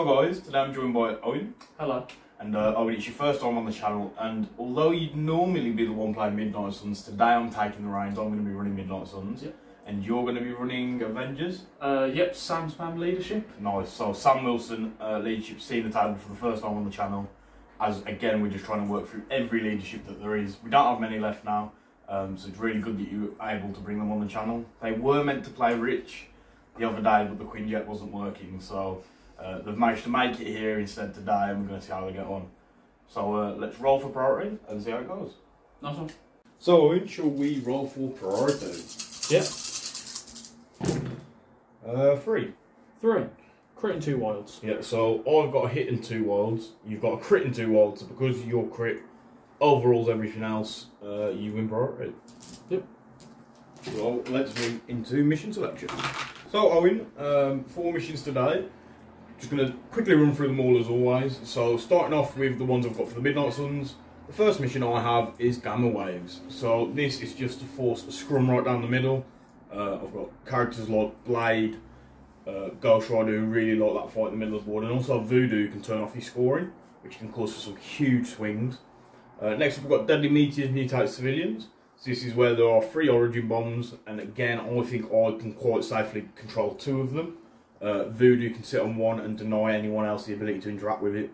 So guys, today I'm joined by Owen. Hello. And Owen, it's your first time on the channel, and although you'd normally be the one playing Midnight Suns, today I'm taking the reins. I'm going to be running Midnight Suns. Yep. And you're going to be running Avengers? Yep, Sam's man leadership. Nice. So Sam Wilson, leadership, seeing the table for the first time on the channel. As again, we're just trying to work through every leadership that there is. We don't have many left now, so it's really good that you were able to bring them on the channel. They were meant to play Rich the other day, but the Quinjet wasn't working, so they've managed to make it here instead today, and we're going to see how they get on. So let's roll for priority and see how it goes. Nice one. So Owen, shall we roll for priority? Yep. 3. 3. Crit and 2 wilds. Yeah, so I've got a hit and 2 wilds. You've got a crit and 2 wilds. So because your crit overrules everything else, you win priority. Yep. So let's move into mission selection. So Owen, 4 missions today. Just going to quickly run through them all as always. So starting off with the ones I've got for the Midnight Suns. The first mission I have is Gamma Waves. So this is just to force a scrum right down the middle. I've got characters like Blade, Ghost Rider who really like that fight in the middle of the board, and also Voodoo who can turn off his scoring, which can cause for some huge swings. Next up we've got Deadly Meteors Mutate Civilians. So this is where there are 3 Origin Bombs, and again I think I can quite safely control 2 of them. Voodoo can sit on 1 and deny anyone else the ability to interact with it.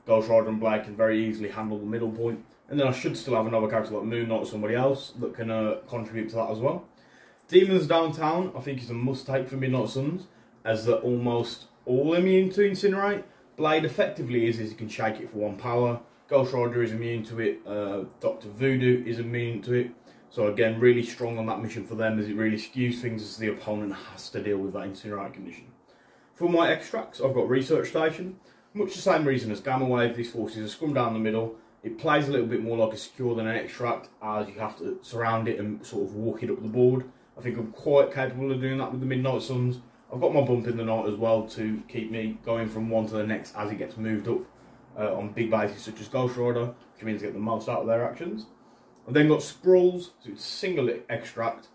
Ghost Rider and Blade can very easily handle the middle point, and then I should still have another character like Moon Knight or somebody else that can contribute to that as well. Demons Downtown I think is a must take for Midnight Suns, as they're almost all immune to Incinerate. Blade effectively is he can shake it for 1 power. Ghost Rider is immune to it. Dr. Voodoo is immune to it. So again, really strong on that mission for them, as it really skews things as the opponent has to deal with that Incinerate condition. For my extracts, I've got Research Station. Much the same reason as Gamma Wave, this forces a scrum down the middle. It plays a little bit more like a secure than an extract, as you have to surround it and sort of walk it up the board. I think I'm quite capable of doing that with the Midnight Suns. I've got my bump in the night as well to keep me going from one to the next as it gets moved up on big bases such as Ghost Rider, which means get the most out of their actions. I've then got Skrulls, so it's a single extract.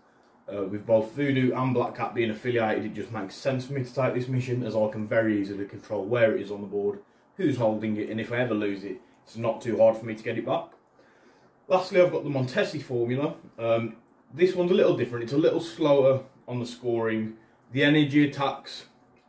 With both Voodoo and Black Cat being affiliated, it just makes sense for me to take this mission, as I can very easily control where it is on the board, who's holding it, and if I ever lose it, it's not too hard for me to get it back. Lastly, I've got the Montesi formula. This one's a little different. It's a little slower on the scoring. The energy attacks,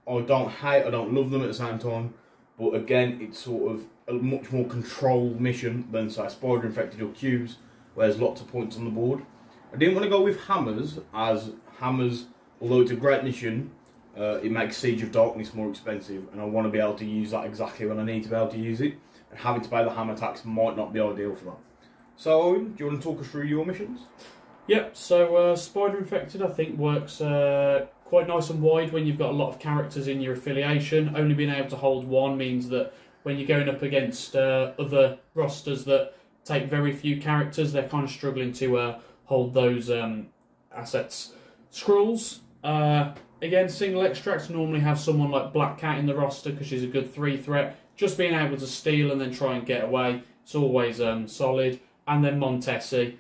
I don't hate, I don't love them at the same time. But again, it's sort of a much more controlled mission than, say, Spider Infected or Cubes, where there's lots of points on the board. I didn't want to go with Hammers, as Hammers, although it's a great mission, it makes Siege of Darkness more expensive, and I want to be able to use that exactly when I need to be able to use it. And having to pay the hammer tax might not be ideal for that. So, Owen, do you want to talk us through your missions? Yep, so Spider Infected I think works quite nice and wide when you've got a lot of characters in your affiliation. Only being able to hold 1 means that when you're going up against other rosters that take very few characters, they're kind of struggling to hold those assets. Skrulls, again, single extracts normally have someone like Black Cat in the roster because she's a good 3 threat. Just being able to steal and then try and get away, it's always solid. And then Montesi.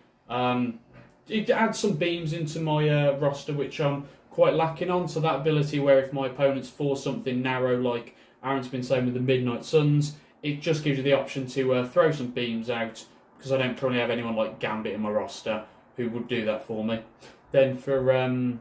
It adds some beams into my roster, which I'm quite lacking on. So that ability where if my opponents force something narrow, like Aaron's been saying with the Midnight Suns, it just gives you the option to throw some beams out, because I don't currently have anyone like Gambit in my roster who would do that for me. Then for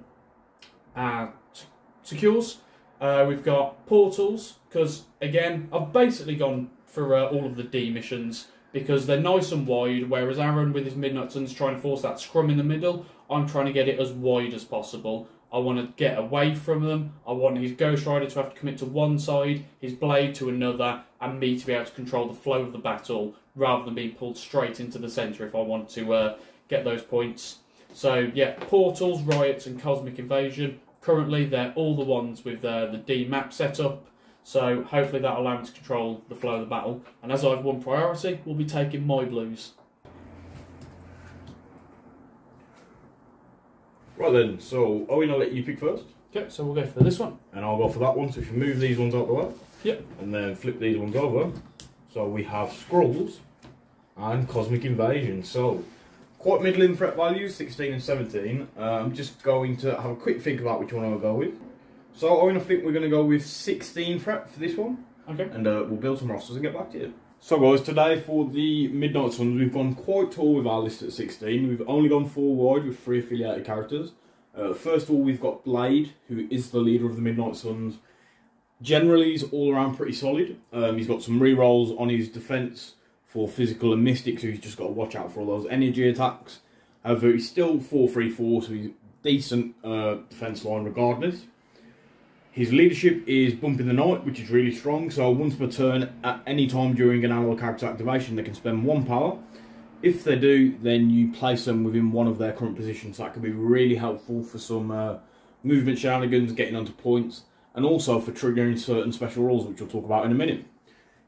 secures, we've got Portals, because again, I've basically gone for all of the D missions, because they're nice and wide, whereas Aaron with his Midnight Suns trying to force that scrum in the middle, I'm trying to get it as wide as possible. I want to get away from them. I want his Ghost Rider to have to commit to one side, his Blade to another, and me to be able to control the flow of the battle, rather than being pulled straight into the centre if I want to get those points. So yeah, Portals, Riots and Cosmic Invasion. Currently they're all the ones with the D map set up. So hopefully that'll allow me to control the flow of the battle. And as I've won priority, we'll be taking my blues. Right then, so Owen, I'll let you pick first. Okay, so we'll go for this one. And I'll go for that one, so if you move these ones out the way. Yep. And then flip these ones over. So we have Skrulls and Cosmic Invasion. So, quite middling threat values, 16 and 17. I'm just going to have a quick think about which one I'll go with. So I think we're going to go with 16 threat for this one. Okay. And we'll build some rosters and get back to you. So guys, today for the Midnight Suns, we've gone quite tall with our list at 16. We've only gone 4 wide with 3 affiliated characters. First of all, we've got Blade, who is the leader of the Midnight Suns. Generally, he's all around pretty solid. He's got some rerolls on his defense for physical and mystic, so he's just got to watch out for all those energy attacks. However, he's still 4-3-4, so he's decent defense line regardless. His leadership is Bumping the Night, which is really strong, so once per turn, at any time during an allied character activation, they can spend 1 power. If they do, then you place them within one of their current positions. That can be really helpful for some movement shenanigans, getting onto points, and also for triggering certain special rules, which we'll talk about in a minute.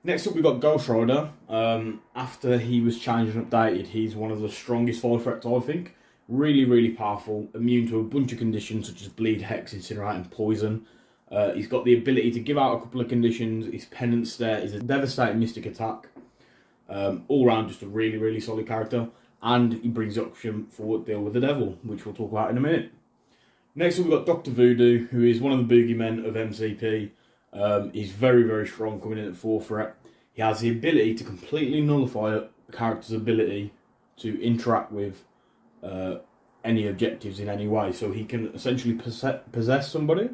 Next up, we've got Ghost Rider. After he was changed and updated, he's one of the strongest 5 threats, I think. Really, really powerful, immune to a bunch of conditions such as Bleed, Hex, Incinerate, and Poison. He's got the ability to give out a couple of conditions. His Penance Stare is a devastating mystic attack. All round, just a really, really solid character. And he brings the option for Deal with the Devil, which we'll talk about in a minute. Next up, we've got Dr. Voodoo, who is one of the boogeymen of MCP. He's very, very strong, coming in at 4 threat. He has the ability to completely nullify a character's ability to interact with any objectives in any way. So he can essentially possess somebody.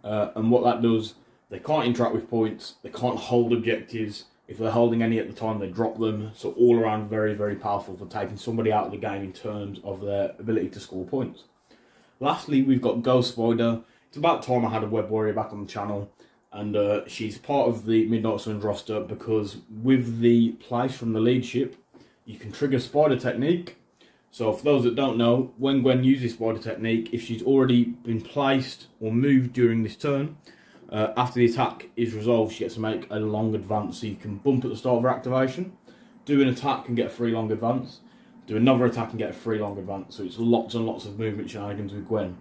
And what that does, they can't interact with points, they can't hold objectives. If they're holding any at the time, they drop them. So all around, very, very powerful for taking somebody out of the game in terms of their ability to score points. Lastly, we've got Ghost Spider. It's about time I had a Web Warrior back on the channel. And she's part of the Midnight Suns roster because with the place from the leadership, you can trigger Spider Technique. So for those that don't know, when Gwen uses Spider Technique, if she's already been placed or moved during this turn, after the attack is resolved, she gets to make a long advance. So you can bump at the start of her activation, do an attack and get a free long advance, do another attack and get a free long advance. So it's lots and lots of movement shenanigans with Gwen.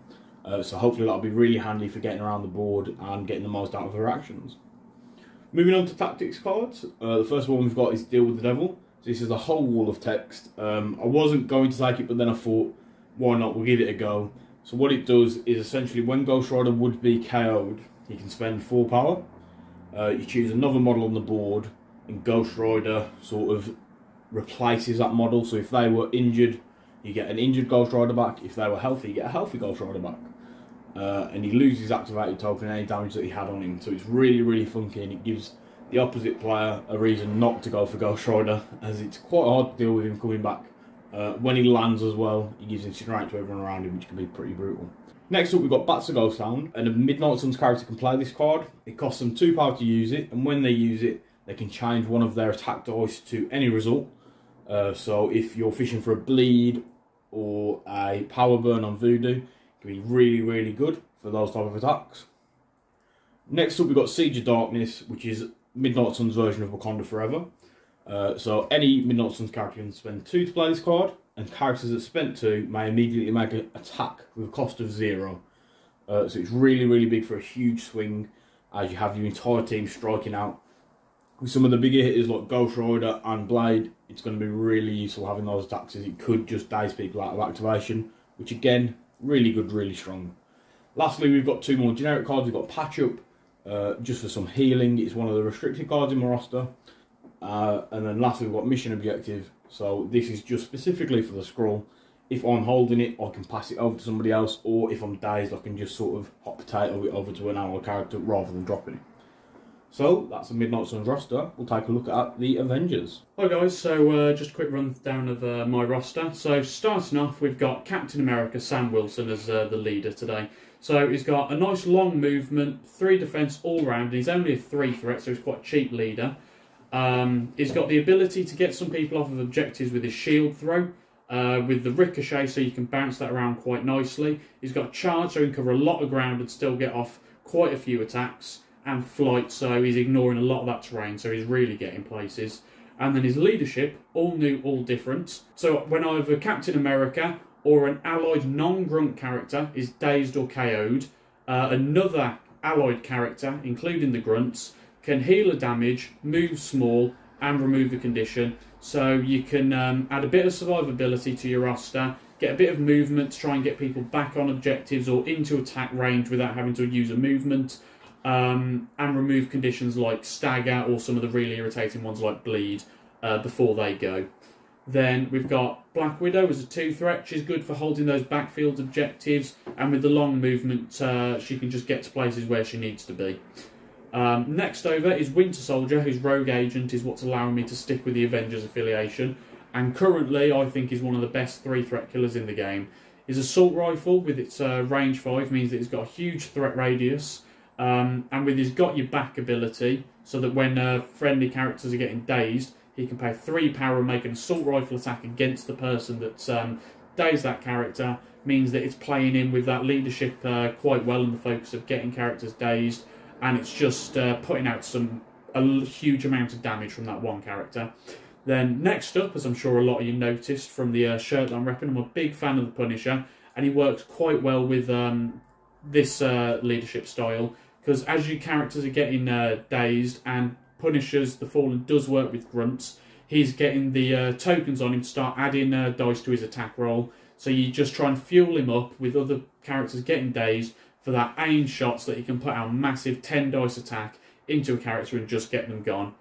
So hopefully that'll be really handy for getting around the board and getting the most out of her actions. Moving on to tactics cards, the first one we've got is Deal with the Devil. So this is a whole wall of text. I wasn't going to take it, but then I thought, why not, we'll give it a go. So what it does is essentially when Ghost Rider would be KO'd, he can spend 4 power. You choose another model on the board, and Ghost Rider sort of replaces that model. So if they were injured, you get an injured Ghost Rider back. If they were healthy, you get a healthy Ghost Rider back. And he loses activated token and any damage that he had on him. So it's really, really funky, and it gives the opposite player a reason not to go for Ghost Rider, as it's quite hard to deal with him coming back. When he lands as well, he gives Incinerate to everyone around him, which can be pretty brutal. Next up, we've got Bats of Ghost Hound, and a Midnight Suns character can play this card. It costs them 2 power to use it, and when they use it, they can change one of their attack dice to any result. So if you're fishing for a bleed or a power burn on Voodoo, it can be really, really good for those type of attacks. Next up, we've got Siege of Darkness, which is Midnight Suns' version of Wakanda Forever. So any Midnight Suns character can spend 2 to play this card, and characters that spent 2 may immediately make an attack with a cost of 0. So it's really, really big for a huge swing, as you have your entire team striking out. With some of the bigger hitters like Ghost Rider and Blade, it's going to be really useful having those attacks, as it could just daze people out of activation, which again, really good, really strong. Lastly, we've got 2 more generic cards. We've got Patch Up, just for some healing. It's one of the restricted cards in my roster. And then lastly, we've got Mission Objective. So this is just specifically for the scroll. If I'm holding it, I can pass it over to somebody else, or if I'm dazed, I can just sort of hot potato it over to an ally character rather than dropping it. So that's the Midnight Suns roster. We'll take a look at the Avengers. Hi guys, so just a quick rundown of my roster. So starting off, we've got Captain America Sam Wilson as the leader today. So he's got a nice long movement, 3 defense all round. He's only a 3 threat, so he's quite a cheap leader. He's got the ability to get some people off of objectives with his shield throw, with the ricochet, so you can bounce that around quite nicely. He's got charge, so he can cover a lot of ground and still get off quite a few attacks, and flight, so he's ignoring a lot of that terrain, so he's really getting places. And then his leadership, all new, all different. So when either Captain America or an allied non-grunt character is dazed or KO'd, another allied character, including the grunts, can heal a damage, move small, and remove a condition. So you can add a bit of survivability to your roster, get a bit of movement to try and get people back on objectives or into attack range without having to use a movement. and remove conditions like stagger or some of the really irritating ones like bleed before they go. Then we've got Black Widow as a 2-threat. She's good for holding those backfield objectives, and with the long movement, she can just get to places where she needs to be. Next over is Winter Soldier, whose rogue agent is what's allowing me to stick with the Avengers affiliation, and currently I think is one of the best 3-threat killers in the game. His assault rifle with its range 5 means that it's got a huge threat radius, and with his got your back ability, so that when friendly characters are getting dazed, he can pay 3 power and make an assault rifle attack against the person that's dazed that character, means that it's playing in with that leadership quite well in the focus of getting characters dazed, and it's just putting out a huge amount of damage from that one character. Then next up, as I'm sure a lot of you noticed from the shirt that I'm repping, I'm a big fan of the Punisher, and he works quite well with this leadership style, because as your characters are getting dazed, and Punisher's The Fallen does work with grunts, he's getting the tokens on him to start adding dice to his attack roll, so you just try and fuel him up with other characters getting dazed for that aim shot, so that he can put out a massive 10 dice attack into a character and just get them gone.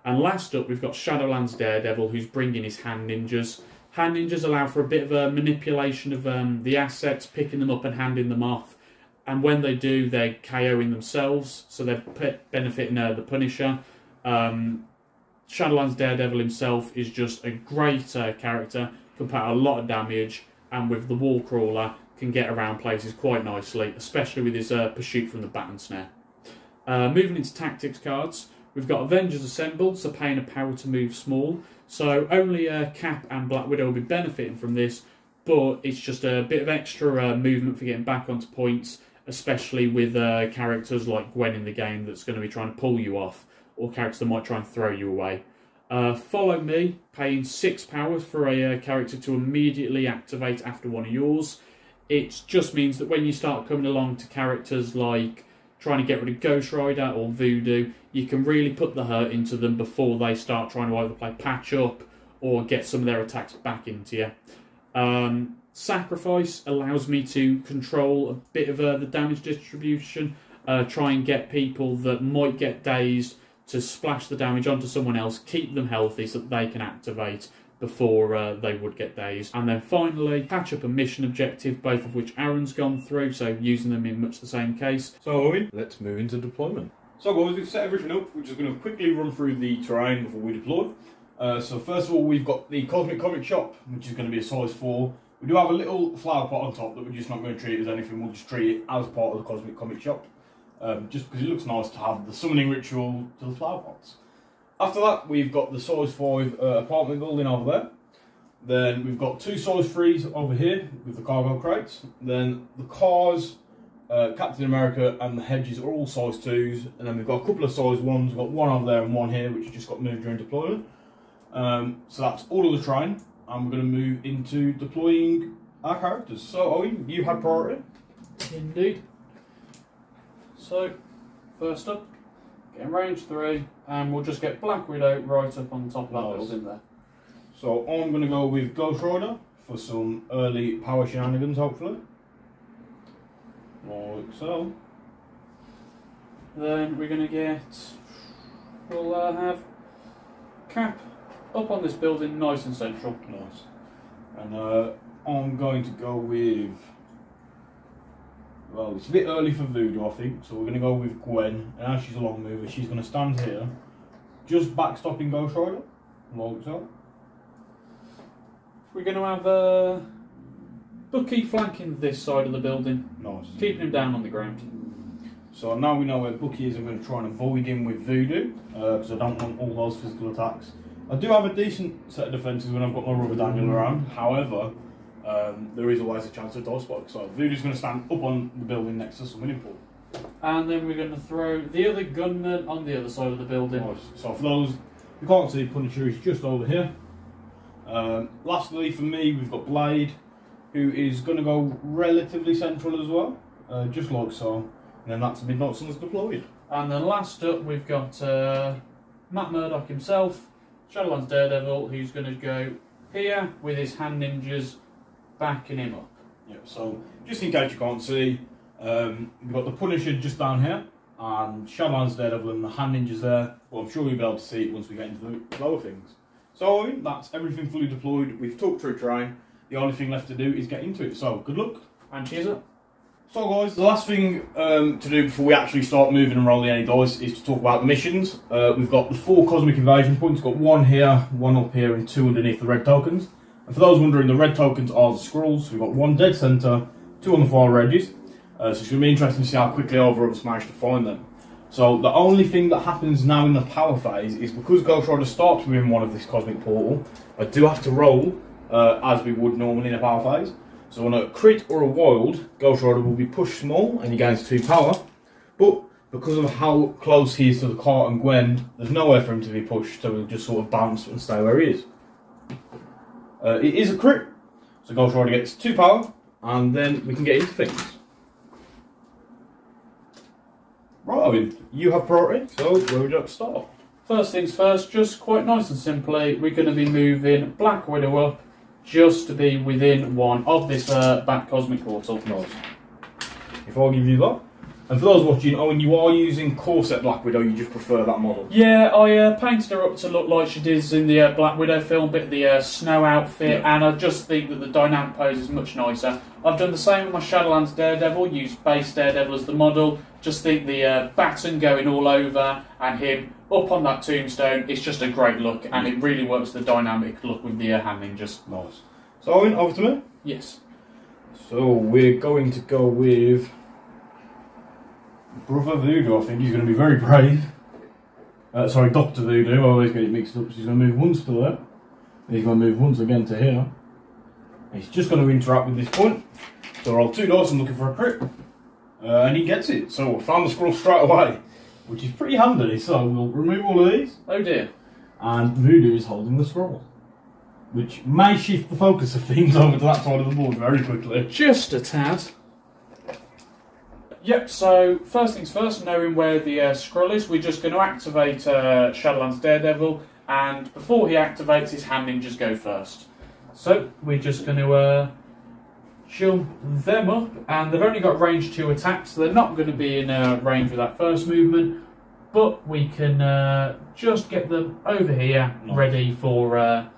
And last up, we've got Shadowlands Daredevil, who's bringing his hand ninjas. Hand ninjas allow for a bit of a manipulation of the assets, picking them up and handing them off. And when they do, they're KOing themselves, so they're benefiting the Punisher. Shadowlands Daredevil himself is just a great character, can put out a lot of damage, and with the wall crawler, can get around places quite nicely, especially with his pursuit from the bat and snare. Moving into tactics cards, we've got Avengers Assembled, so paying a power to move small. So only Cap and Black Widow will be benefiting from this, but it's just a bit of extra movement for getting back onto points, especially with characters like Gwen in the game that's going to be trying to pull you off, or characters that might try and throw you away. Follow Me, paying 6 powers for a character to immediately activate after one of yours. It just means that when you start coming along to characters like trying to get rid of Ghost Rider or Voodoo, you can really put the hurt into them before they start trying to either play patch up or get some of their attacks back into you. Sacrifice allows me to control a bit of the damage distribution, try and get people that might get dazed to splash the damage onto someone else, keep them healthy so that they can activate before they would get dazed. And then finally, patch up a mission objective, both of which Aaron's gone through, so using them in much the same case. So Owen, let's move into deployment. So guys, we've set everything up. We're just going to quickly run through the terrain before we deploy. So first of all, we've got the Cosmic Comic Shop, which is going to be a size 4. We do have a little flower pot on top that we're just not going to treat as anything. We'll just treat it as part of the Cosmic Comic Shop, just because it looks nice to have the summoning ritual to the flower pots. After that, we've got the size 5 apartment building over there. Then we've got 2 size 3s over here with the cargo crates. Then the cars, Captain America and the hedges are all size 2s. And then we've got a couple of size 1s. We've got one over there and one here, which just got moved during deployment. So that's all of the train. And we're going to move into deploying our characters. So Owen, you had priority. Indeed. So, first up, getting range 3, and we'll just get Black Widow right up on top of that building there. So I'm going to go with Ghost Rider for some early power shenanigans, hopefully. Like so. Then we're going to we'll have Cap up on this building, nice and central. Nice. And I'm going to go with, well, it's a bit early for Voodoo, I think, so we're going to go with Gwen. And as she's a long mover, she's going to stand here, just backstopping Ghost Rider, like so. We're going to have Bucky flanking this side of the building. Nice. Keeping him down on the ground. So now we know where Bucky is, I'm going to try and avoid him with Voodoo, because I don't want all those physical attacks. I do have a decent set of defences when I've got my rubber dangling around, however, there is always a chance of dodge spike, so Voodoo's going to stand up on the building next to summoning pool. And then we're going to throw the other gunman on the other side of the building. Nice. So for those who can't see, Punisher is just over here. Lastly, for me, we've got Blade, who is going to go relatively central as well, just like so. And then that's Midnight Suns deployed. And then last up, we've got Matt Murdock himself, Shadowlands Daredevil, who's going to go here with his hand ninjas backing him up. Yeah, so just in case you can't see, we've got the Punisher just down here, and Shadowlands Daredevil and the Hand Ninjas there, but I'm sure we'll be able to see it once we get into the lower things. So I mean, that's everything fully deployed. We've talked through terrain. The only thing left to do is get into it. So good luck And cheers up. So guys, the last thing to do before we actually start moving and rolling any dice is to talk about the missions. We've got the 4 Cosmic Invasion points. We've got 1 here, 1 up here, and 2 underneath the red tokens. And for those wondering, the red tokens are the scrolls. So we've got 1 dead centre, 2 on the far edges. So it's going to be interesting to see how quickly over us manage to find them. So the only thing that happens now in the power phase is because Ghost Rider starts within one of this cosmic portal, I do have to roll as we would normally in a power phase. So on a crit or a wild, Ghost Rider will be pushed small and he gains 2 power. But because of how close he is to the cart and Gwen, there's nowhere for him to be pushed, so he'll just sort of bounce and stay where he is. It is a crit, so Ghost Rider gets 2 power, and then we can get into things. Right, Owen, you have priority, so where would you like to start? First things first, just quite nice and simply, we're going to be moving Black Widow up just to be within 1 of this back cosmic portal. Nice. If I give you that. And for those watching, Owen, you are using Corset Black Widow, you just prefer that model? Yeah, I painted her up to look like she did in the Black Widow film, bit of the snow outfit, yeah. And I just think that the dynamic pose is much nicer. I've done the same with my Shadowlands Daredevil, used base Daredevil as the model. Just think the baton going all over and him up on that tombstone, it's just a great look, and it really works the dynamic look with the Hand Ninjas. Nice. So Owen, over to me? Yes. So we're going to go with Brother Voodoo. I think he's going to be very brave. Sorry, Dr. Voodoo, I always get it mixed up. So he's going to move once to there. He's going to move once again to here. He's just going to interact with this point. So I roll 2 dice and looking for a crit. And he gets it. So I found the scroll straight away, which is pretty handy. So we'll remove all of these. Oh dear. And Voodoo is holding the scroll, which may shift the focus of things over to that side of the board very quickly. Just a tad. Yep, so first things first, knowing where the scroll is, we're just going to activate Shadowlands Daredevil, and before he activates, his Hand Ninjas go first. So we're just going to jump them up, and they've only got range 2 attacks, so they're not going to be in range with that first movement, but we can just get them over here, ready for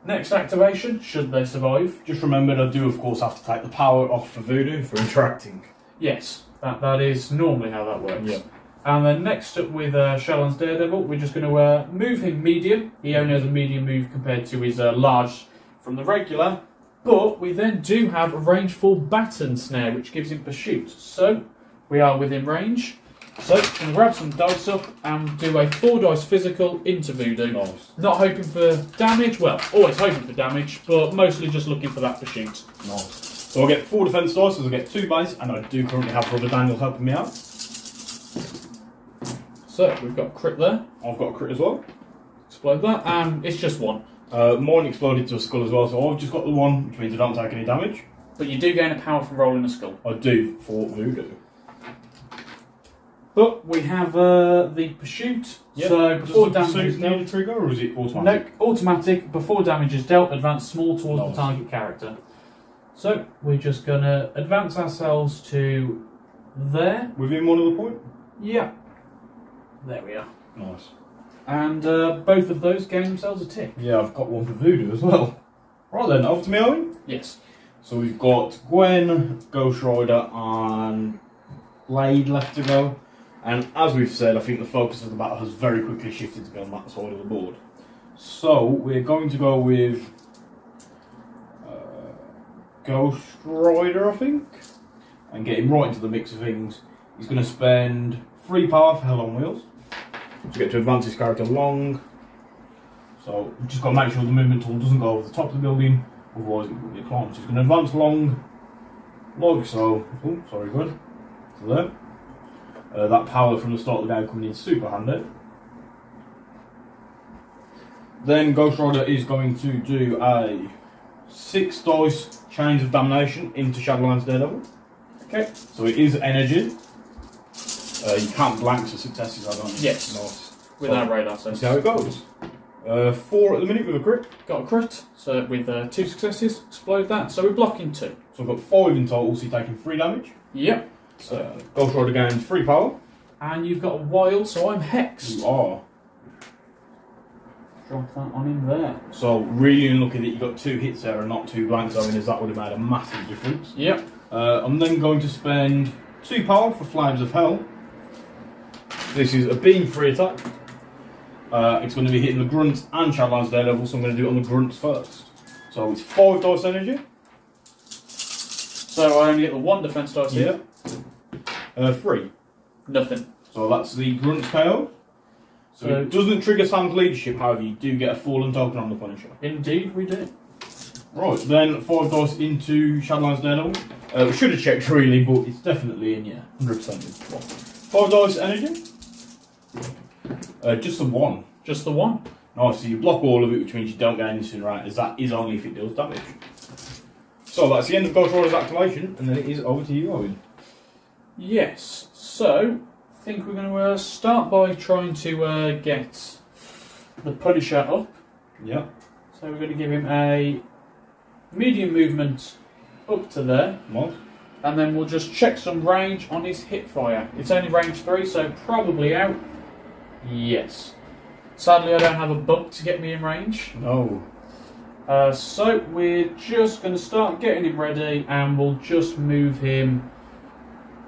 next activation, should they survive. Just remember, I do of course have to take the power off for Voodoo for interacting. Yes, that is normally how that works. Yep. And then next up with Shadowlands Daredevil, we're just going to move him medium. He only has a medium move compared to his large from the regular. But we then do have a range 4 baton snare, which gives him pursuit. So we are within range. So I'm going to grab some dice up and do a 4 dice physical into Voodoo. Nice. Not hoping for damage, well, always hoping for damage, but mostly just looking for that pursuit. Nice. So I get 4 defense dice, so I get 2 base, and I do currently have Brother Daniel helping me out. So we've got a crit there. I've got a crit as well. Explode that, and it's just 1. Mine exploded to a skull as well, so I've just got the 1, which means I don't take any damage. But you do gain a power from rolling a skull. I do, for Voodoo. But we have the pursuit, Yep. so before damage Does is the pursuit need a dealt... trigger, or is it automatic? No, automatic. Before damage is dealt, advance small towards Nice. the target character. So we're just going to advance ourselves to there. Within 1 of the point? Yeah. There we are. Nice. And both of those gain themselves a tick. Yeah, I've got 1 for Voodoo as well. Right then, over to me, Owen. Yes. So we've got Gwen, Ghost Rider, and Blade left to go. And as we've said, I think the focus of the battle has very quickly shifted to be on that side of the board. So we're going to go with Ghost Rider, I think, and get him right into the mix of things. He's going to spend 3 power for Hell on Wheels to get to advance his character long. So we've just got to make sure the movement tool doesn't go over the top of the building, otherwise it will be a climb. So he's going to advance long, like so. Oh, sorry, good. To there. That power from the start of the game coming in super handy. Then Ghost Rider is going to do a 6 dice Chains of Damnation into Shadowlands Daredevil. Okay. So it is energy. You can't blank for successes, I don't think. Yes. Nice. Without radar, so. That's how it goes. 4 at the minute with a crit. Got a crit, so with 2 successes, explode that. So we're blocking 2. So I've got 5 in total, so you're taking 3 damage. Yep. So Ghost Rider gains 3 power. And you've got a wild, so I'm hexed. You are. Drop that on in there. So really unlucky that you got 2 hits there and not 2 blanks, I mean, as that would have made a massive difference. Yep. I'm then going to spend 2 power for Flames of Hell. This is a beam free attack. It's going to be hitting the Grunts and Shadowlands Daredevil, so I'm going to do it on the Grunts first. So it's 5 dice energy. So I only get the 1 defense dice here. 3. Nothing. So that's the Grunts KO. So it doesn't trigger Sam's leadership, however, you do get a fallen token on the Punisher. Indeed, we do. Right, then 5 dice into Shadowlands Daredevil. We should have checked really, but it's definitely in, yeah, 100% in. 5 dice energy. Just the 1. Just the 1. Nice, so you block all of it, which means you don't get anything right, as that is only if it deals damage. So that's the end of Ghost Rider's activation, and then it is over to you, Owen. Yes, so I think we're going to start by trying to get the Punisher up. Yeah. So we're going to give him a medium movement up to there. Nice. And then we'll just check some range on his hip fire. It's only range 3, so probably out. Yes. Sadly, I don't have a book to get me in range. No. So we're just going to start getting him ready, and we'll just move him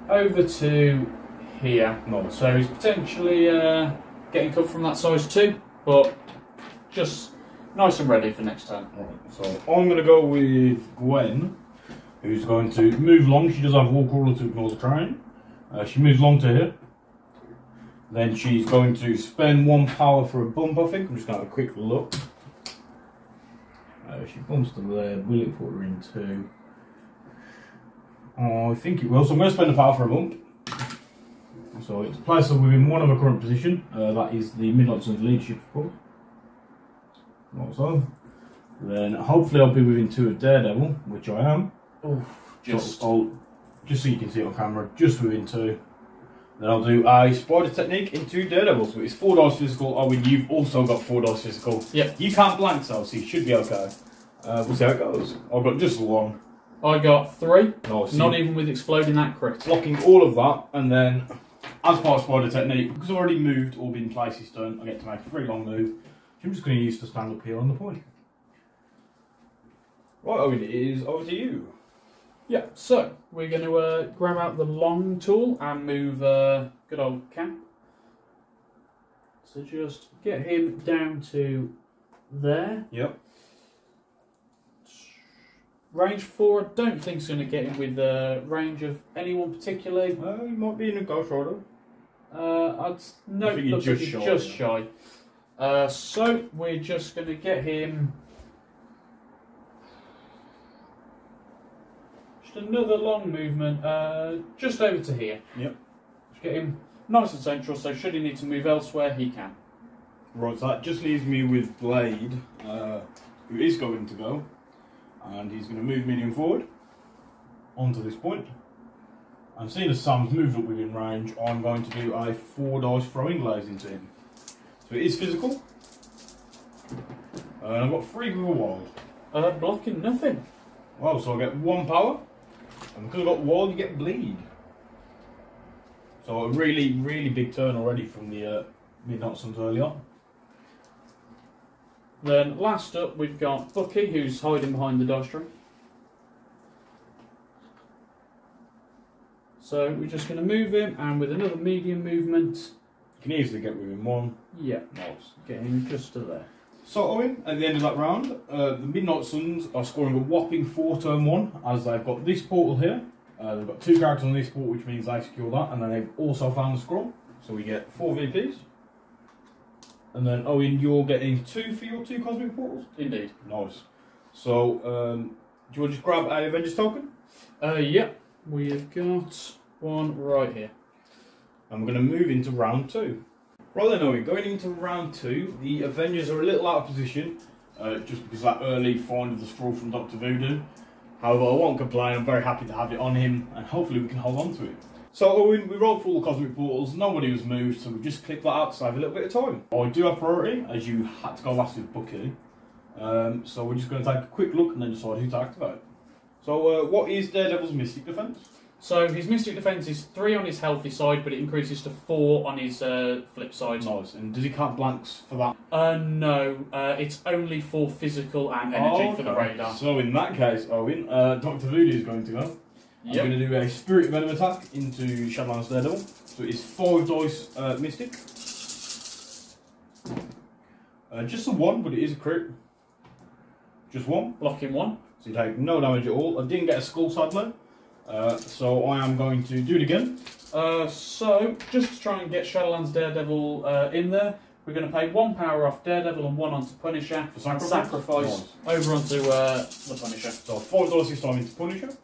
over to here. Nice. So he's potentially getting cut from that size too, but just nice and ready for next turn. Right, so I'm going to go with Gwen, who's going to move long. She does have War Crawler to ignore the train. She moves long to here. Then she's going to spend 1 power for a bump, I think. I'm just going to have a quick look. She bumps to there. Will it put her into? Oh, I think it will. So I'm going to spend a power for a bump. So it's placed her within 1 of her current position. That is the Midnight Sun's leadership support. Like so. Then hopefully I'll be within 2 of Daredevil, which I am. Oh, just so you can see it on camera, just within 2. Then I'll do a Spider Technique into Daredevil. So it's 4 dice physical. Oh, and you've also got 4 dice physical. Yep. You can't blank, so you should be okay. We'll see how it goes. I've got just 1. I got 3. Nice. Not even with exploding that crit. Blocking all of that, and then as part of Spider Technique, because I've already moved or been placed this turn, I get to make a 3 long move. Which I'm just going to use to stand up here on the point. Right, Owen, it is over to you. Yeah, so we're going to grab out the long tool and move good old Cap. So just get him down to there. Yep. Range 4, I don't think it's going to get him with range of anyone particularly. He might be in a Ghost Rider. I think you're looks like just he's shy, just yeah. shy. So we're just going to get him just another long movement, just over to here. Yep. Just get him nice and central, so should he need to move elsewhere, he can. Right, so that just leaves me with Blade, who is going to go. And he's going to move medium forward onto this point. And seeing as Sam's moved up within range, I'm going to do a 4 dice throwing glaze into him. So it is physical. And I've got 3 with a wild. Blocking nothing. Wow, so I get 1 power. And because I've got wild, you get bleed. So a really, really big turn already from the Midnight Suns early on. Then last up we've got Bucky, who's hiding behind the dice tray. So we're just going to move him, and with another medium movement, You can easily get within 1. yeah, Nice. get him just to there. So Owen, at the end of that round, the Midnight Suns are scoring a whopping 4 turn 1, as they've got this portal here. They've got 2 characters on this portal, which means they secure that, and then they've also found the scroll. So we get 4 VPs. And then Owen, you're getting 2 for your 2 cosmic portals? Indeed. Nice. So, do you want to just grab a Avengers token? Yeah, we've got one right here. And we're going to move into round 2. Right then, Owen, going into round 2, the Avengers are a little out of position, just because that early find of the scroll from Dr. Voodoo. However, I won't complain, I'm very happy to have it on him, and hopefully we can hold on to it. So Owen, we rolled for all the cosmic portals, nobody was moved, so we just clicked that out to save a little bit of time. I do have priority, as you had to go last with Bucky. So we're just going to take a quick look and then decide who to activate. So what is Daredevil's Mystic Defense? So his Mystic Defense is 3 on his healthy side, but it increases to 4 on his flip side. Nice. And does he count blanks for that? No, it's only for physical and energy for the radar. So in that case, Owen, Dr. Voodoo is going to go. Yep. I'm going to do a Spirit Venom attack into Shadowlands Daredevil. So it's 5 dice Mystic. Just a 1, but it is a crit. Just 1. Blocking 1. So you take no damage at all. I didn't get a skull sadly. So I am going to do it again. So, just to try and get Shadowlands Daredevil in there, we're going to pay 1 power off Daredevil and 1 onto Punisher. For sacrifice? Sacrifice over onto the Punisher. So 5 dice this time into Punisher.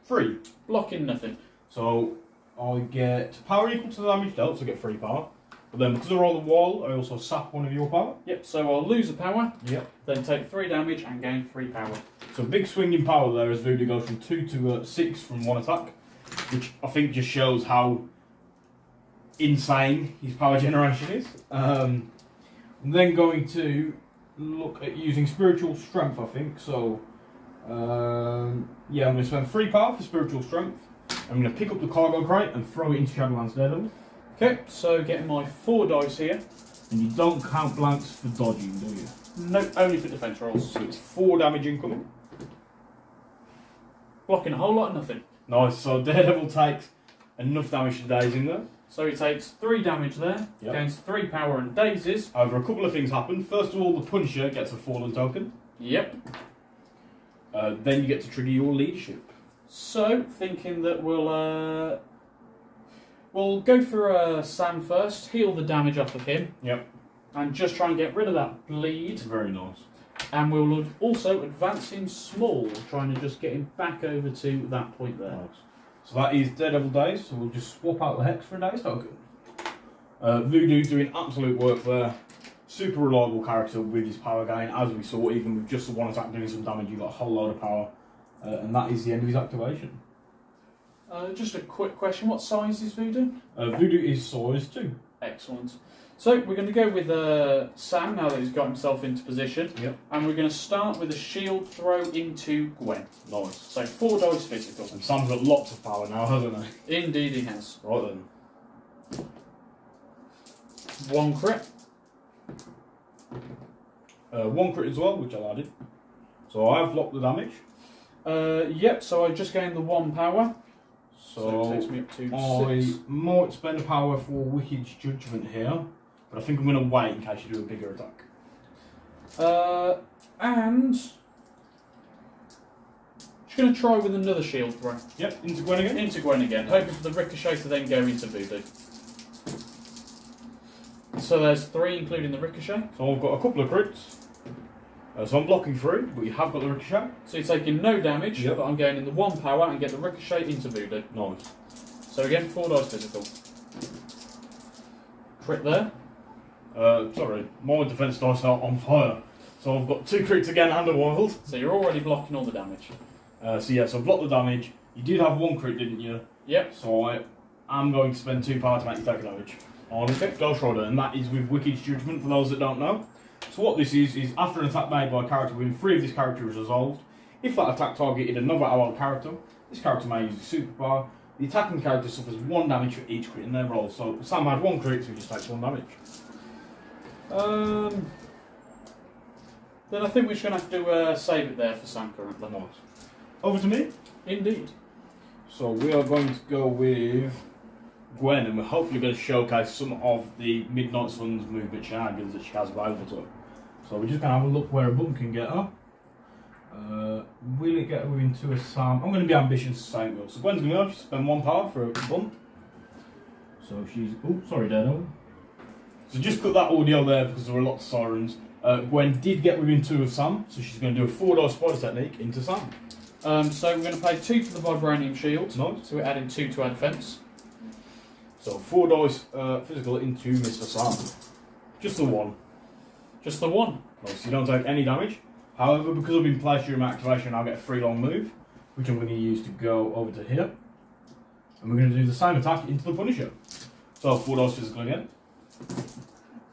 3. Blocking nothing. So I get power equal to the damage dealt, so I get 3 power. But then because I roll the wall, I also sap 1 of your power. Yep, so I'll lose a power, Yep. then take 3 damage and gain 3 power. So big swing in power there as Voodoo goes from 2 to 6 from 1 attack, which I think just shows how insane his power generation is. I'm then going to look at using Spiritual Strength, I think. So yeah, I'm going to spend 3 power for Spiritual Strength. I'm going to pick up the cargo crate and throw it into Shadowlands Daredevil. Okay, so getting my 4 dice here. And you don't count blanks for dodging, do you? Nope, only for defense rolls. So it's 4 damage incoming. Blocking a whole lot of nothing. Nice, so Daredevil takes enough damage to daze in there. So he takes 3 damage there, Yep. gains 3 power and dazes. However, a couple of things happen. First of all, the Punisher gets a fallen token. Yep. Then you get to trigger your leadership. So, thinking that we'll go for Sam first, heal the damage off of him. Yep. And just try and get rid of that bleed. Very nice. And we'll also advance him small, trying to just get him back over to that point there. Nice. So that is Daredevil Daze, so we'll just swap out the Hex for a Daze token. Voodoo doing absolute work there. Super reliable character with his power gain, as we saw, even with just the 1 attack doing some damage, you got a whole load of power. And that is the end of his activation. Just a quick question, what size is Voodoo? Voodoo is size 2. Excellent. So we're going to go with Sam now that he's got himself into position. Yep. And we're going to start with a shield throw into Gwen. Nice. So 4 dice physical. And Sam's got lots of power now, hasn't he? Indeed he has. Right then. 1 crit. 1 crit as well, which I added. So I have blocked the damage. Yep, so I just gained the 1 power. So it takes me up to I 6. might spend a power for Wicked Judgment here, but I think I'm going to wait in case you do a bigger attack. And just going to try with another shield throw. Yep, into Gwen again. Into Gwen again, hoping for the ricochet to then go into Voodoo. So there's 3 including the ricochet. So I've got a couple of crits. So I'm blocking 3, but you have got the ricochet. So you're taking no damage, Yep. but I'm gaining the 1 power and get the ricochet into Voodoo. Nice. So again, 4 dice physical. Crit there. Sorry, my defense dice are on fire. So I've got 2 crits again and a wild. So you're already blocking all the damage. So yeah, so I blocked the damage. You did have 1 crit, didn't you? Yep. So I am going to spend 2 power to make you take damage on Ghost Rider, and that is with Wicked Judgment for those that don't know. So what this is after an attack made by a character within 3 of this character is resolved, if that attack targeted another allied character, this character may use a superpower. The attacking character suffers 1 damage for each crit in their roll. So Sam had 1 crit, so he just takes 1 damage. Then I think we're just going to have to save it there for Sam currently. Nice. Over to me. Indeed. So we are going to go with Gwen, and we're hopefully going to showcase some of the Midnight Suns movement shenanigans that she has available to her. So we're just going to have a look where a bump can get her. Will it get her within 2 of Sam? I'm going to be ambitious, same will. So Gwen's going to go, spend 1 power for a bump. So she's... Oh, sorry, Daredevil. So just cut that audio there because there were lots of sirens. Gwen did get within 2 of Sam, so she's going to do a 4 dice spider technique into Sam. So we're going to pay 2 for the Vibranium Shield. Nice. So we're adding 2 to our defence. So 4 dice physical into Mr. Sam. Just the 1. Just the 1. Nice, so you don't take any damage. However, because I've been placed during my activation, I'll get a free long move, which I'm going to use to go over to here. And we're going to do the same attack into the Punisher. So 4 dice physical again.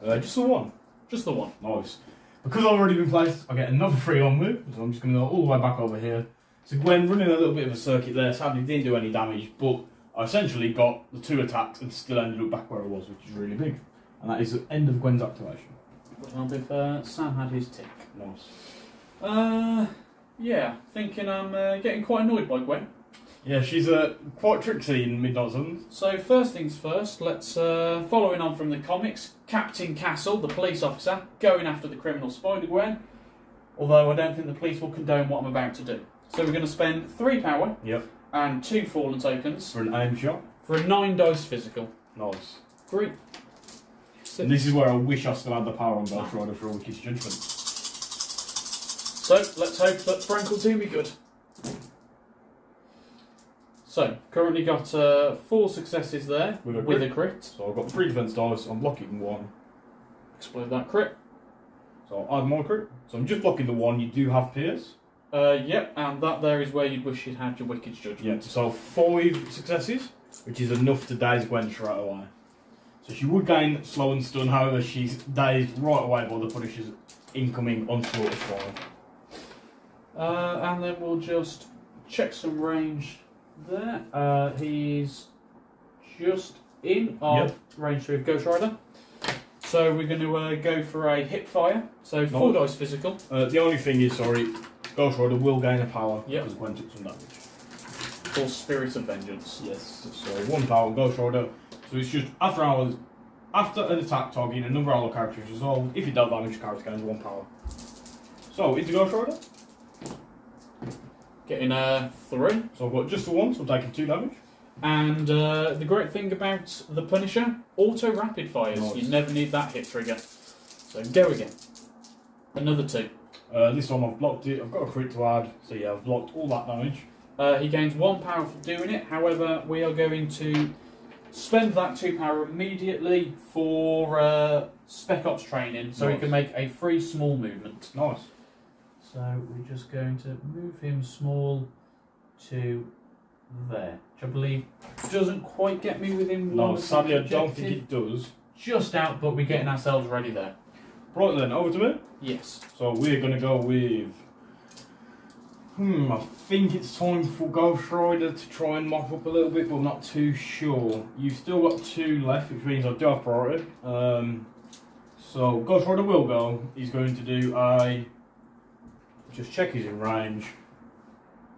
Just the 1. Just the 1. Nice. Because I've already been placed, I get another free long move, so I'm just going to go all the way back over here So Gwen running a little bit of a circuit there, sadly didn't do any damage, but I essentially got the 2 attacks and still ended up back where I was, which is really big. And that is the end of Gwen's activation. Well, if Sam had his tick. Nice. Yeah, thinking I'm getting quite annoyed by Gwen. Yeah, she's quite tricksy in Midnight Suns. So first things first, let's, following on from the comics, Captain Castle, the police officer, going after the criminal Spider-Gwen, although I don't think the police will condone what I'm about to do. So we're going to spend 3 power and 2 fallen tokens For an aim shot. for a 9 dice physical. Nice. Great. And this is where I wish I still had the power on Ghost Rider for a Wicked Judgment. So let's hope that Frank will do me good. So, currently got 4 successes there with a crit. So I've got 3 defense dice, I'm blocking 1. Explode that crit. So I'll add more crit. So I'm just blocking the 1, you do have Pierce. Yep, and that there is where you'd wish you'd had your Wicked Judgment. Yeah, so 5 successes, which is enough to daze Gwen straight away. So she would gain slow and stun, however she's dazed right away by the Punisher's incoming onslaught of fire. And then we'll just check some range there. He's just in of range 3 of Ghost Rider. So we're going to go for a hip fire. So 4 dice physical. The only thing is, Ghost Rider will gain a power because Gwen took some damage. For Spirit of Vengeance. Yes. So 1 power Ghost Rider. So it's just after an attack targeting another ally character is resolved. If it does damage, the character gains 1 power. So into Ghost Rider. Getting 3. So I've got just the 1, so I'm taking 2 damage. And the great thing about the Punisher, auto rapid fires. Nice. You never need that hit trigger. So go again. Another 2. This time I've blocked it. I've got a crit to add. So yeah, I've blocked all that damage. He gains 1 power for doing it. However, we are going to spend that 2 power immediately for Spec Ops training, so he can make a free small movement. Nice. So we're just going to move him small to there, which I believe doesn't quite get me within one. No, sadly I don't think it does. Just out, but we're getting ourselves ready there. Right then, over to me. Yes. So we're going to go with... I think it's time for Ghost Rider to try and mop up a little bit, but I'm not too sure. You've still got 2 left, which means I do have priority. So Ghost Rider will go. He's going to do a... Just check he's in range.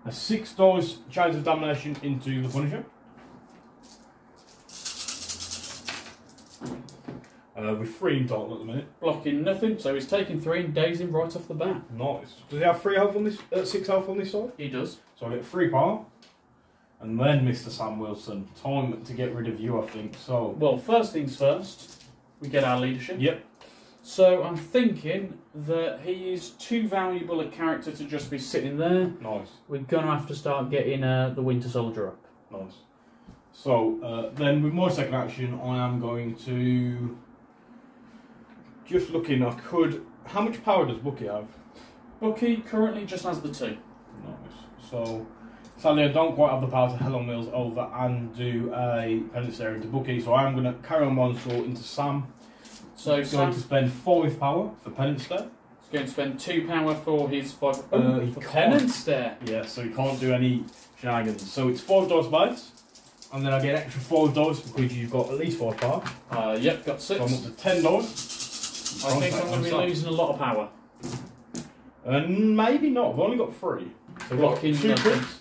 A 6 dice chance of damnation into the Punisher. With 3 in total at the minute. Blocking nothing, so he's taking 3 and dazing right off the bat. Nice. Does he have 3 health on this? 6 health on this side? He does. So I get 3 power. And then Mr. Sam Wilson. Time to get rid of you, I think. So. Well, first things first, we get our leadership. Yep. So I'm thinking that he is too valuable a character to just be sitting there. Nice. We're going to have to start getting the Winter Soldier up. Nice. So then with my second action, I am going to... Just looking, I could... How much power does Bucky have? Bucky currently just has the 2. Nice. So, sadly I don't quite have the power to Hell on Wheels over and do a penance stare into Bucky, so I am going to carry on my onslaught into Sam. So He's going to spend 5 power for penance stare. He's going to spend 2 power for his 5... he for can't. penance stare. Yeah, so he can't do any shenanigans. So it's 5 dice base, and then I get an extra 5 dice because you've got at least 5 power. Yep, got 6. So I'm up to 10 dice. I think I'm going to be losing a lot of power. Maybe not. I've only got 3. So I've got 2 crits.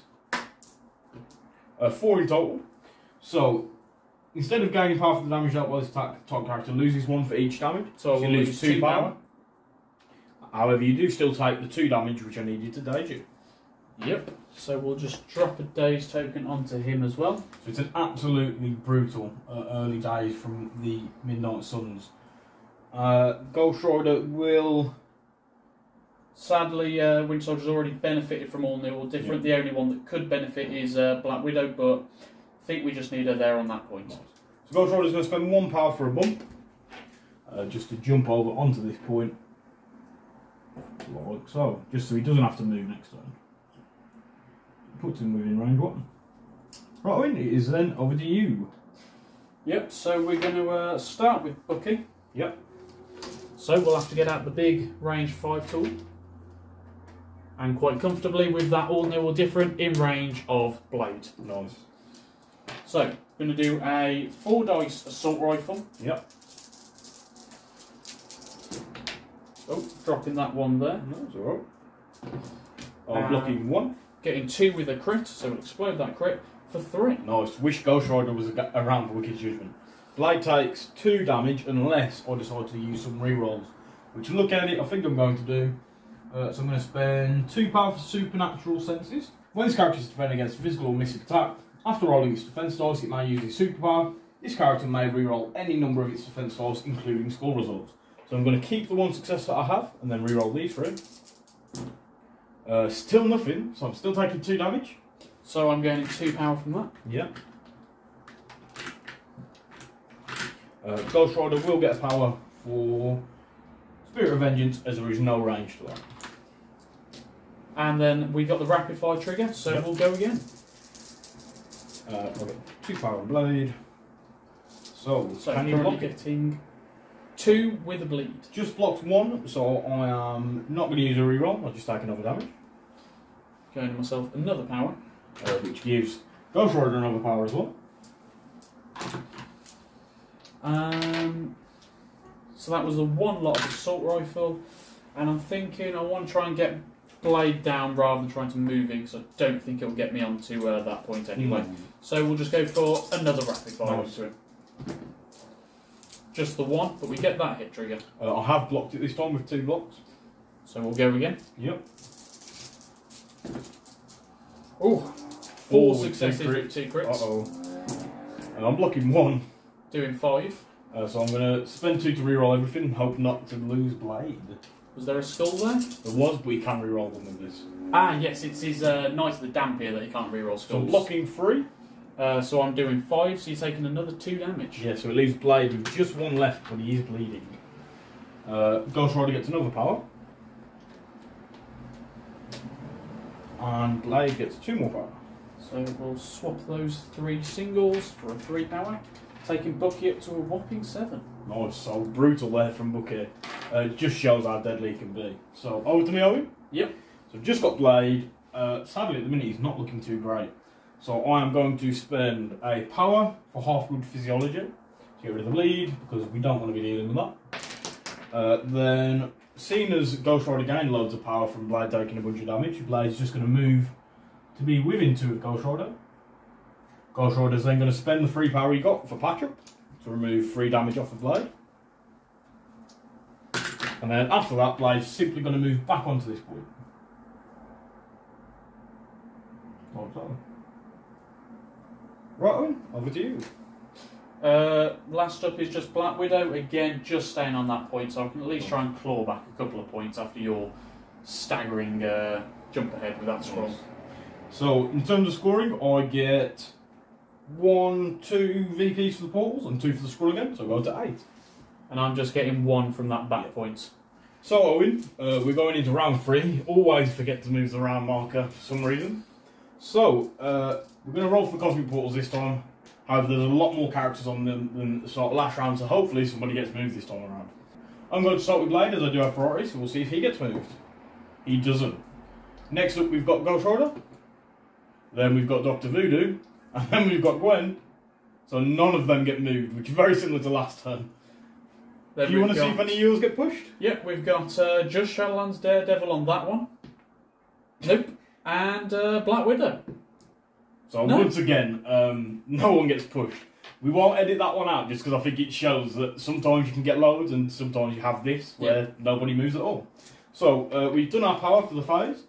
4 in total. So instead of gaining power for the damage dealt by this top character, loses 1 for each damage. So you lose 2 power. However, you do still take the 2 damage which I needed to daze you. Yep. So we'll just drop a daze token onto him as well. So it's an absolutely brutal early days from the Midnight Suns. Ghost Rider will... Sadly, Winter Soldier's already benefited from all new or different. The only one that could benefit is Black Widow, but I think we just need her there on that point. Nice. So Ghost Rider's going to spend 1 power for a bump, just to jump over onto this point, like so, just so he doesn't have to move next turn. Puts him within range 1. Right, Owen, it is then over to you. Yep, so we're going to start with Bucky. Yep. So we'll have to get out the big range 5 tool. And quite comfortably with that all new or different in range of blade. Nice. So, I'm going to do a 4 dice assault rifle. Yep. Oh, dropping that one there. No, it's alright. I'm blocking 1. Getting 2 with a crit, so we'll explode that crit for 3. Nice. Wish Ghost Rider was around for Wicked Judgment. Blade takes 2 damage unless I decide to use some rerolls. Which, look at it, I think I'm going to do. So I'm going to spend 2 power for supernatural senses. When this character is defending against a physical or mystic attack, after rolling its defense dice, it may use its superpower. This character may reroll any number of its defense dice, including skull results. So I'm going to keep the 1 success that I have, and then reroll these 3. Still nothing, so I'm still taking 2 damage. So I'm gaining 2 power from that. Yep. Ghost Rider will get a power for Spirit of Vengeance, as there is no range to that. And then we got the rapid fire trigger, so Yep. we'll go again. I'll get 2 power and blade. So can you currently block it? getting 2 with a bleed. Just blocked 1, so I am not going to use a reroll. I'll just take another damage, Going to myself another power. which gives Ghost Rider another power as well. So that was the 1 lot of assault rifle, and I'm thinking I want to try and get blade down rather than trying to move it, because I don't think it'll get me onto that point anyway. So we'll just go for another rapid fire Nice. into it. Just the 1, but we get that hit trigger. I have blocked it this time with 2 blocks. So we'll go again. Yep. Oh, 4 Oh, successes with 2 crits. Uh-oh. And I'm blocking 1. Doing 5. So I'm going to spend 2 to reroll everything and hope not to lose blade. Was there a skull there? There was, but you can reroll them with this. Ah, yes, it's his Knight of the Damp here that you can't reroll So skulls. I'm blocking 3. So I'm doing 5, so you're taking another 2 damage. Yeah, so it leaves blade with just 1 left, but he is bleeding. Ghost Rider gets another power. And blade gets 2 more power. So we'll swap those 3 singles for a 3 power, taking Bucky up to a whopping 7. Nice, so brutal there from Bucky. It just shows how deadly he can be. So, over to me, Owen. Yep. So I've just got blade. Sadly, at the minute, he's not looking too great. So I am going to spend a power for half good physiology to get rid of the bleed, because we don't want to be dealing with that. Then, seeing as Ghost Rider gained loads of power from blade taking a bunch of damage, blade's just going to move to be within 2 of Ghost Rider. Ghost Rider's then going to spend the 3 power he got for patch up to remove 3 damage off of blade. And then after that, blade's simply going to move back onto this point. Right, Owen, over to you. Last up is just Black Widow, again just staying on that point, so I can at least try and claw back a couple of points after your staggering jump ahead with that scroll. So, in terms of scoring, I get 1, 2 VPs for the portals and 2 for the scroll again, so I go to 8. And I'm just getting 1 from that back point. So, Owen, we're going into round 3. Always forget to move the round marker for some reason. So, we're going to roll for the cosmic portals this time. However, there's a lot more characters on them than the start of last round, so hopefully somebody gets moved this time around. I'm going to start with Blade, as I do have priority, so we'll see if he gets moved. He doesn't. Next up, we've got Ghost Rider. Then we've got Dr. Voodoo. And then we've got Gwen. So none of them get moved, which is very similar to last turn. Then Do you want to see if any of yours get pushed? Yep, we've got just Shadowlands Daredevil on that one. Nope. And Black Widow. So No. once again, no one gets pushed. We won't edit that one out just because I think it shows that sometimes you can get loads and sometimes you have this where nobody moves at all. So we've done our power for the phase.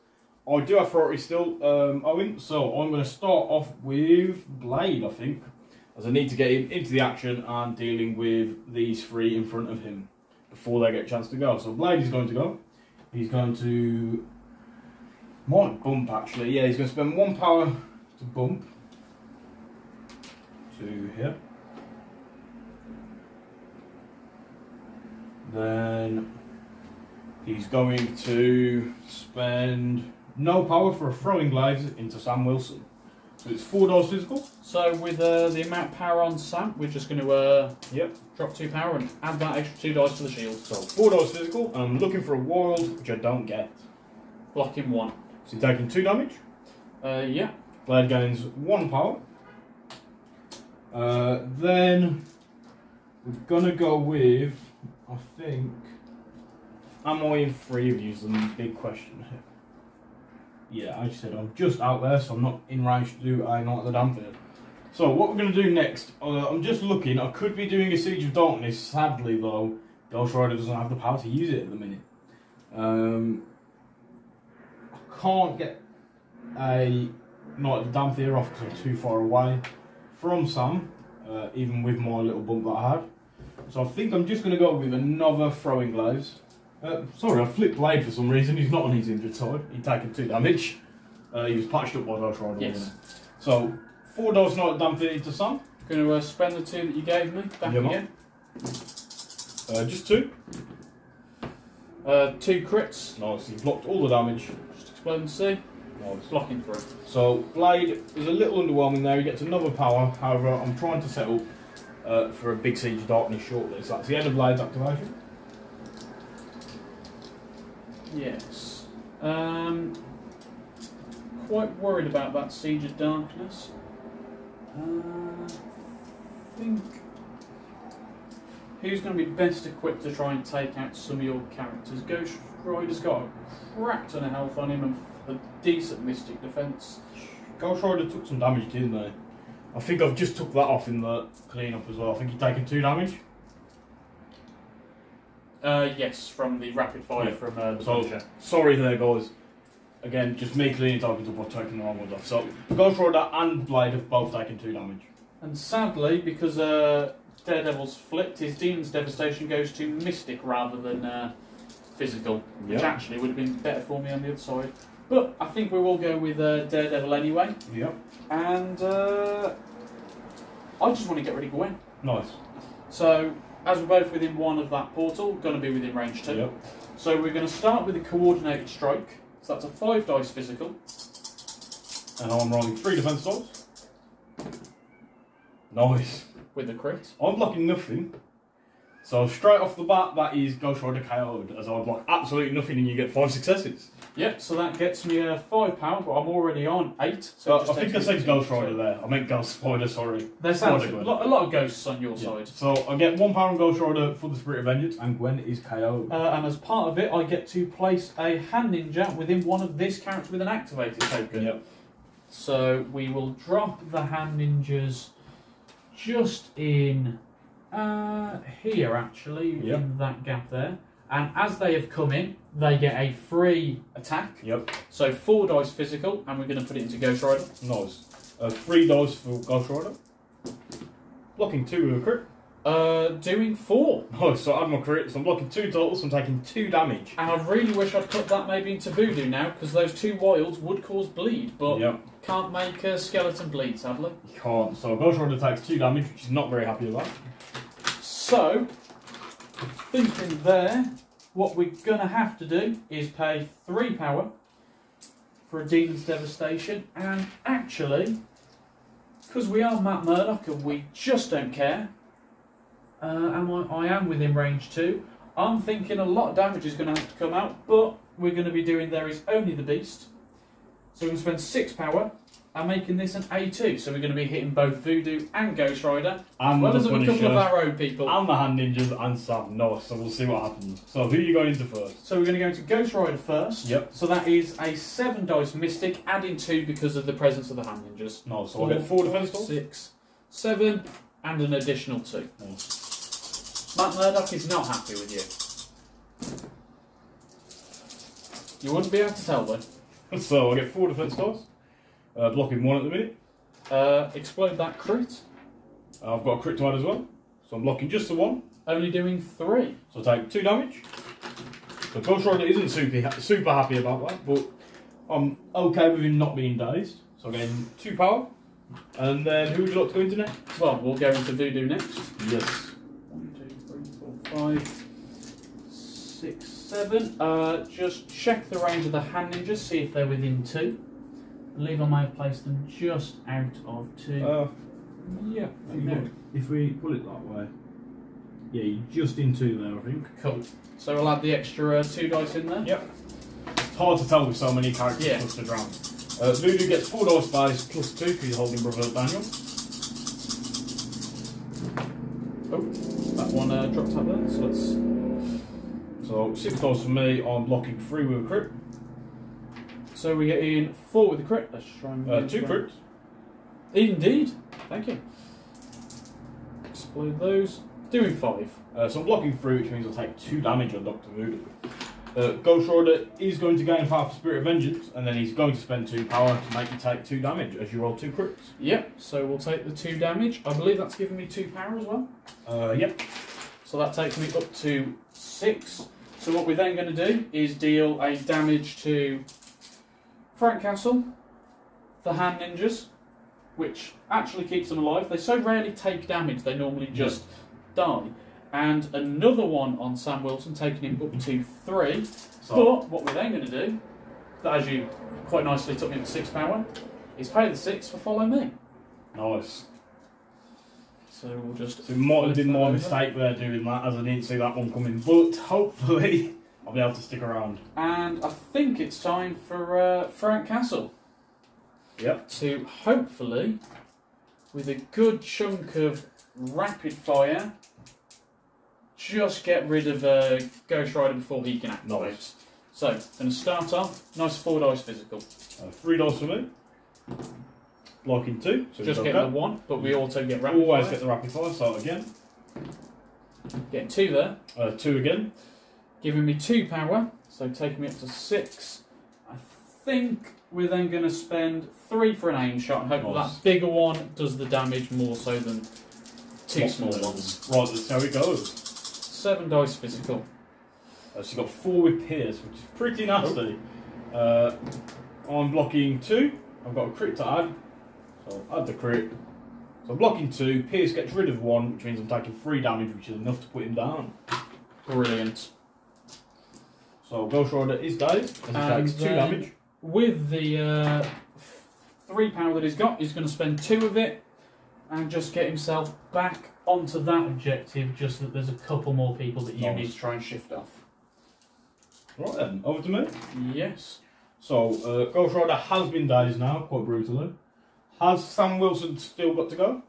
I do have priority still, Owen, so I'm going to start off with Blade, I think, as I need to get him into the action and dealing with these 3 in front of him before they get a chance to go. So Blade is going to go. He's going to... might bump, actually. Yeah, he's going to spend 1 power to bump to here. Then he's going to spend no power for a throwing blade into Sam Wilson. So it's 4 dice physical. So with the amount of power on Sam, we're just going to Yep. drop 2 power and add that extra 2 dice to the shield. So 4 dice physical. I'm looking for a wild, which I don't get. Blocking 1. So you're taking 2 damage. Yeah. Blade gains 1 power. Then we're gonna go with, I think, am I in 3 of you? Is the big question here. Yeah, as you said, I'm just out there, so I'm not in range to do a Night of the Damned. So what we're going to do next, I'm just looking, I could be doing a Siege of Darkness, sadly though, Ghost Rider doesn't have the power to use it at the minute. I can't get a Night of the Damned off because I'm too far away from Sam, even with my little bump that I had. So I think I'm just going to go with another Throwing Glaives. Sorry, I flipped Blade for some reason, he's not on his injured side, he'd taken 2 damage. He was patched up by Ghost Rider. Yes. So, 4 dice Night of the Damned into Sam. Going to spend the 2 that you gave me back again. Just 2. 2 crits. Nice, you've blocked all the damage. Just explode and see. Nice. Blocking 3. So, Blade is a little underwhelming there, he gets another power. However, I'm trying to set up for a big Siege of Darkness shortly. So that's the end of Blade's activation. Yes. Quite worried about that Siege of Darkness. I think who's going to be best equipped to try and take out some of your characters? Ghost Rider's got a crap ton of health on him and a decent Mystic defense. Ghost Rider took some damage, didn't they? I think I've just took that off in the clean-up as well. I think he's taken 2 damage. Yes, from the rapid fire from the Vulture. Sorry there, guys. Again, just me cleaning targets up or taking the wrong ones off. So, Ghost Rider and Blade have both taken 2 damage. And sadly, because Daredevil's flipped, his Demon's Devastation goes to Mystic rather than physical, which actually would have been better for me on the other side. But I think we will go with Daredevil anyway. Yep. And I just want to get rid of Gwen. Nice. So, as we're both within 1 of that portal, going to be within range 2. Yep. So we're going to start with a Coordinated Strike. So that's a 5 dice physical. And I'm rolling 3 defense dice. Nice. With a crit. I'm blocking nothing. So straight off the bat, that is Ghost Rider KO'd, as I block absolutely nothing and you get 5 successes. Yep, so that gets me 5 power, but I'm already on 8. So I think I said Ghost Rider there. I meant Ghost Spider, sorry. There's a lot of ghosts on your side. So I get 1 power on Ghost Rider for the Spirit of Vengeance, and Gwen is KO'd. And as part of it, I get to place a Hand Ninja within 1 of this character with an activated token. Yep. So we will drop the Hand Ninjas just in here, actually, in that gap there. And as they have come in, they get a free attack. Yep. So 4 dice physical, and we're going to put it into Ghost Rider. Nice. 3 dice for Ghost Rider. Blocking 2 with a crit. Doing 4. Nice, so I add my crit, so I'm blocking 2 total, so I'm taking 2 damage. And I really wish I'd put that maybe into Voodoo now, because those 2 wilds would cause bleed, but can't make a skeleton bleed, sadly. You can't. So Ghost Rider takes 2 damage, which is not very happy about. So, thinking there, what we're going to have to do is pay 3 power for a Demon's Devastation, and actually, because we are Matt Murdock and we just don't care, I am within range 2, I'm thinking a lot of damage is going to have to come out, but we're going to be doing There Is Only the Beast. So we're going to spend 6 power and making this an A2. So we're going to be hitting both Voodoo and Ghost Rider, as well as a couple of our own people. And the Hand Ninjas and Sam. Nice, so we'll see what happens. So who are you going into first? So we're going to go into Ghost Rider first. Yep. So that is a 7 dice Mystic, adding 2 because of the presence of the Hand Ninjas. Nice, so I'll get 4 defense dice. 6, 7, and an additional 2. Nice. Matt Murdock is not happy with you. You wouldn't be able to tell though. So I'll get 4 defense dice. Blocking 1 at the minute. Explode that crit. I've got a crit to add as well. So I'm blocking just the 1. Only doing 3. So I take 2 damage. So Ghost Rider isn't super happy about that, but I'm okay with him not being dazed. So I'm getting 2 power. And then who would you like to go into next? Well, we'll go into Voodoo next. Yes. 1, 2, 3, 4, 5, 6, 7. Just check the range of the Hand Ninjas, see if they're within 2. I believe I may have placed them just out of 2. Yeah. If we pull it that way. Yeah, you're just in 2 there, I think. Cool. So we'll add the extra 2 dice in there. Yep. hard to tell with so many characters clustered around. Voodoo gets 4 dice base plus 2 because he's holding Brother Daniel. Oh, that one dropped out there, so let's... So 6 dice for me, I'm blocking 3 with a crit. So we get in 4 with the crit. Let's try and 2 crits. Indeed. Thank you. Explode those. Doing 5. So I'm blocking 3, which means I'll take 2 damage on Dr. Voodoo. Ghost Rider is going to gain power for Spirit of Vengeance, and then he's going to spend 2 power to make you take 2 damage as you roll 2 crits. Yep, so we'll take the 2 damage. I believe that's giving me 2 power as well. Yep. So that takes me up to 6. So what we're then going to do is deal a damage to Frank Castle, the Hand Ninjas, which actually keeps them alive. They so rarely take damage, they normally just die. And another one on Sam Wilson, taking him up to 3. So, but what we're then going to do, that as you quite nicely took me up to 6 power, is pay the 6 for Follow Me. Nice. So we'll just... So it might have been my mistake there doing that, as I didn't see that one coming, but hopefully I'll be able to stick around. And I think it's time for Frank Castle. Yep. To hopefully, with a good chunk of rapid fire, just get rid of Ghost Rider before he can activate. Nice. So, going to start off, nice 4 dice physical. 3 dice for me. Blocking 2. So Just getting the 1, but we also get rapid Always fire. get the rapid fire, so again. Getting 2 there. 2 again. Giving me 2 power, so taking me up to 6. I think we're then going to spend 3 for an aim shot and hope Nice. that bigger one does the damage more so than 2 small ones. Right, that's how it goes. 7 dice physical. So you've got 4 with Pierce, which is pretty nasty. I'm blocking 2. I've got a crit to add. So I'll add the crit. So I'm blocking 2. Pierce gets rid of 1, which means I'm taking 3 damage, which is enough to put him down. Brilliant. So Ghost Rider is dazed, as he takes 2 damage. With the 3 power that he's got, he's going to spend 2 of it and just get himself back onto that objective, just that there's a couple more people that you need to try and shift off. Right then, over to me. Yes. So, Ghost Rider has been dazed now, quite brutally. Has Sam Wilson still got to go?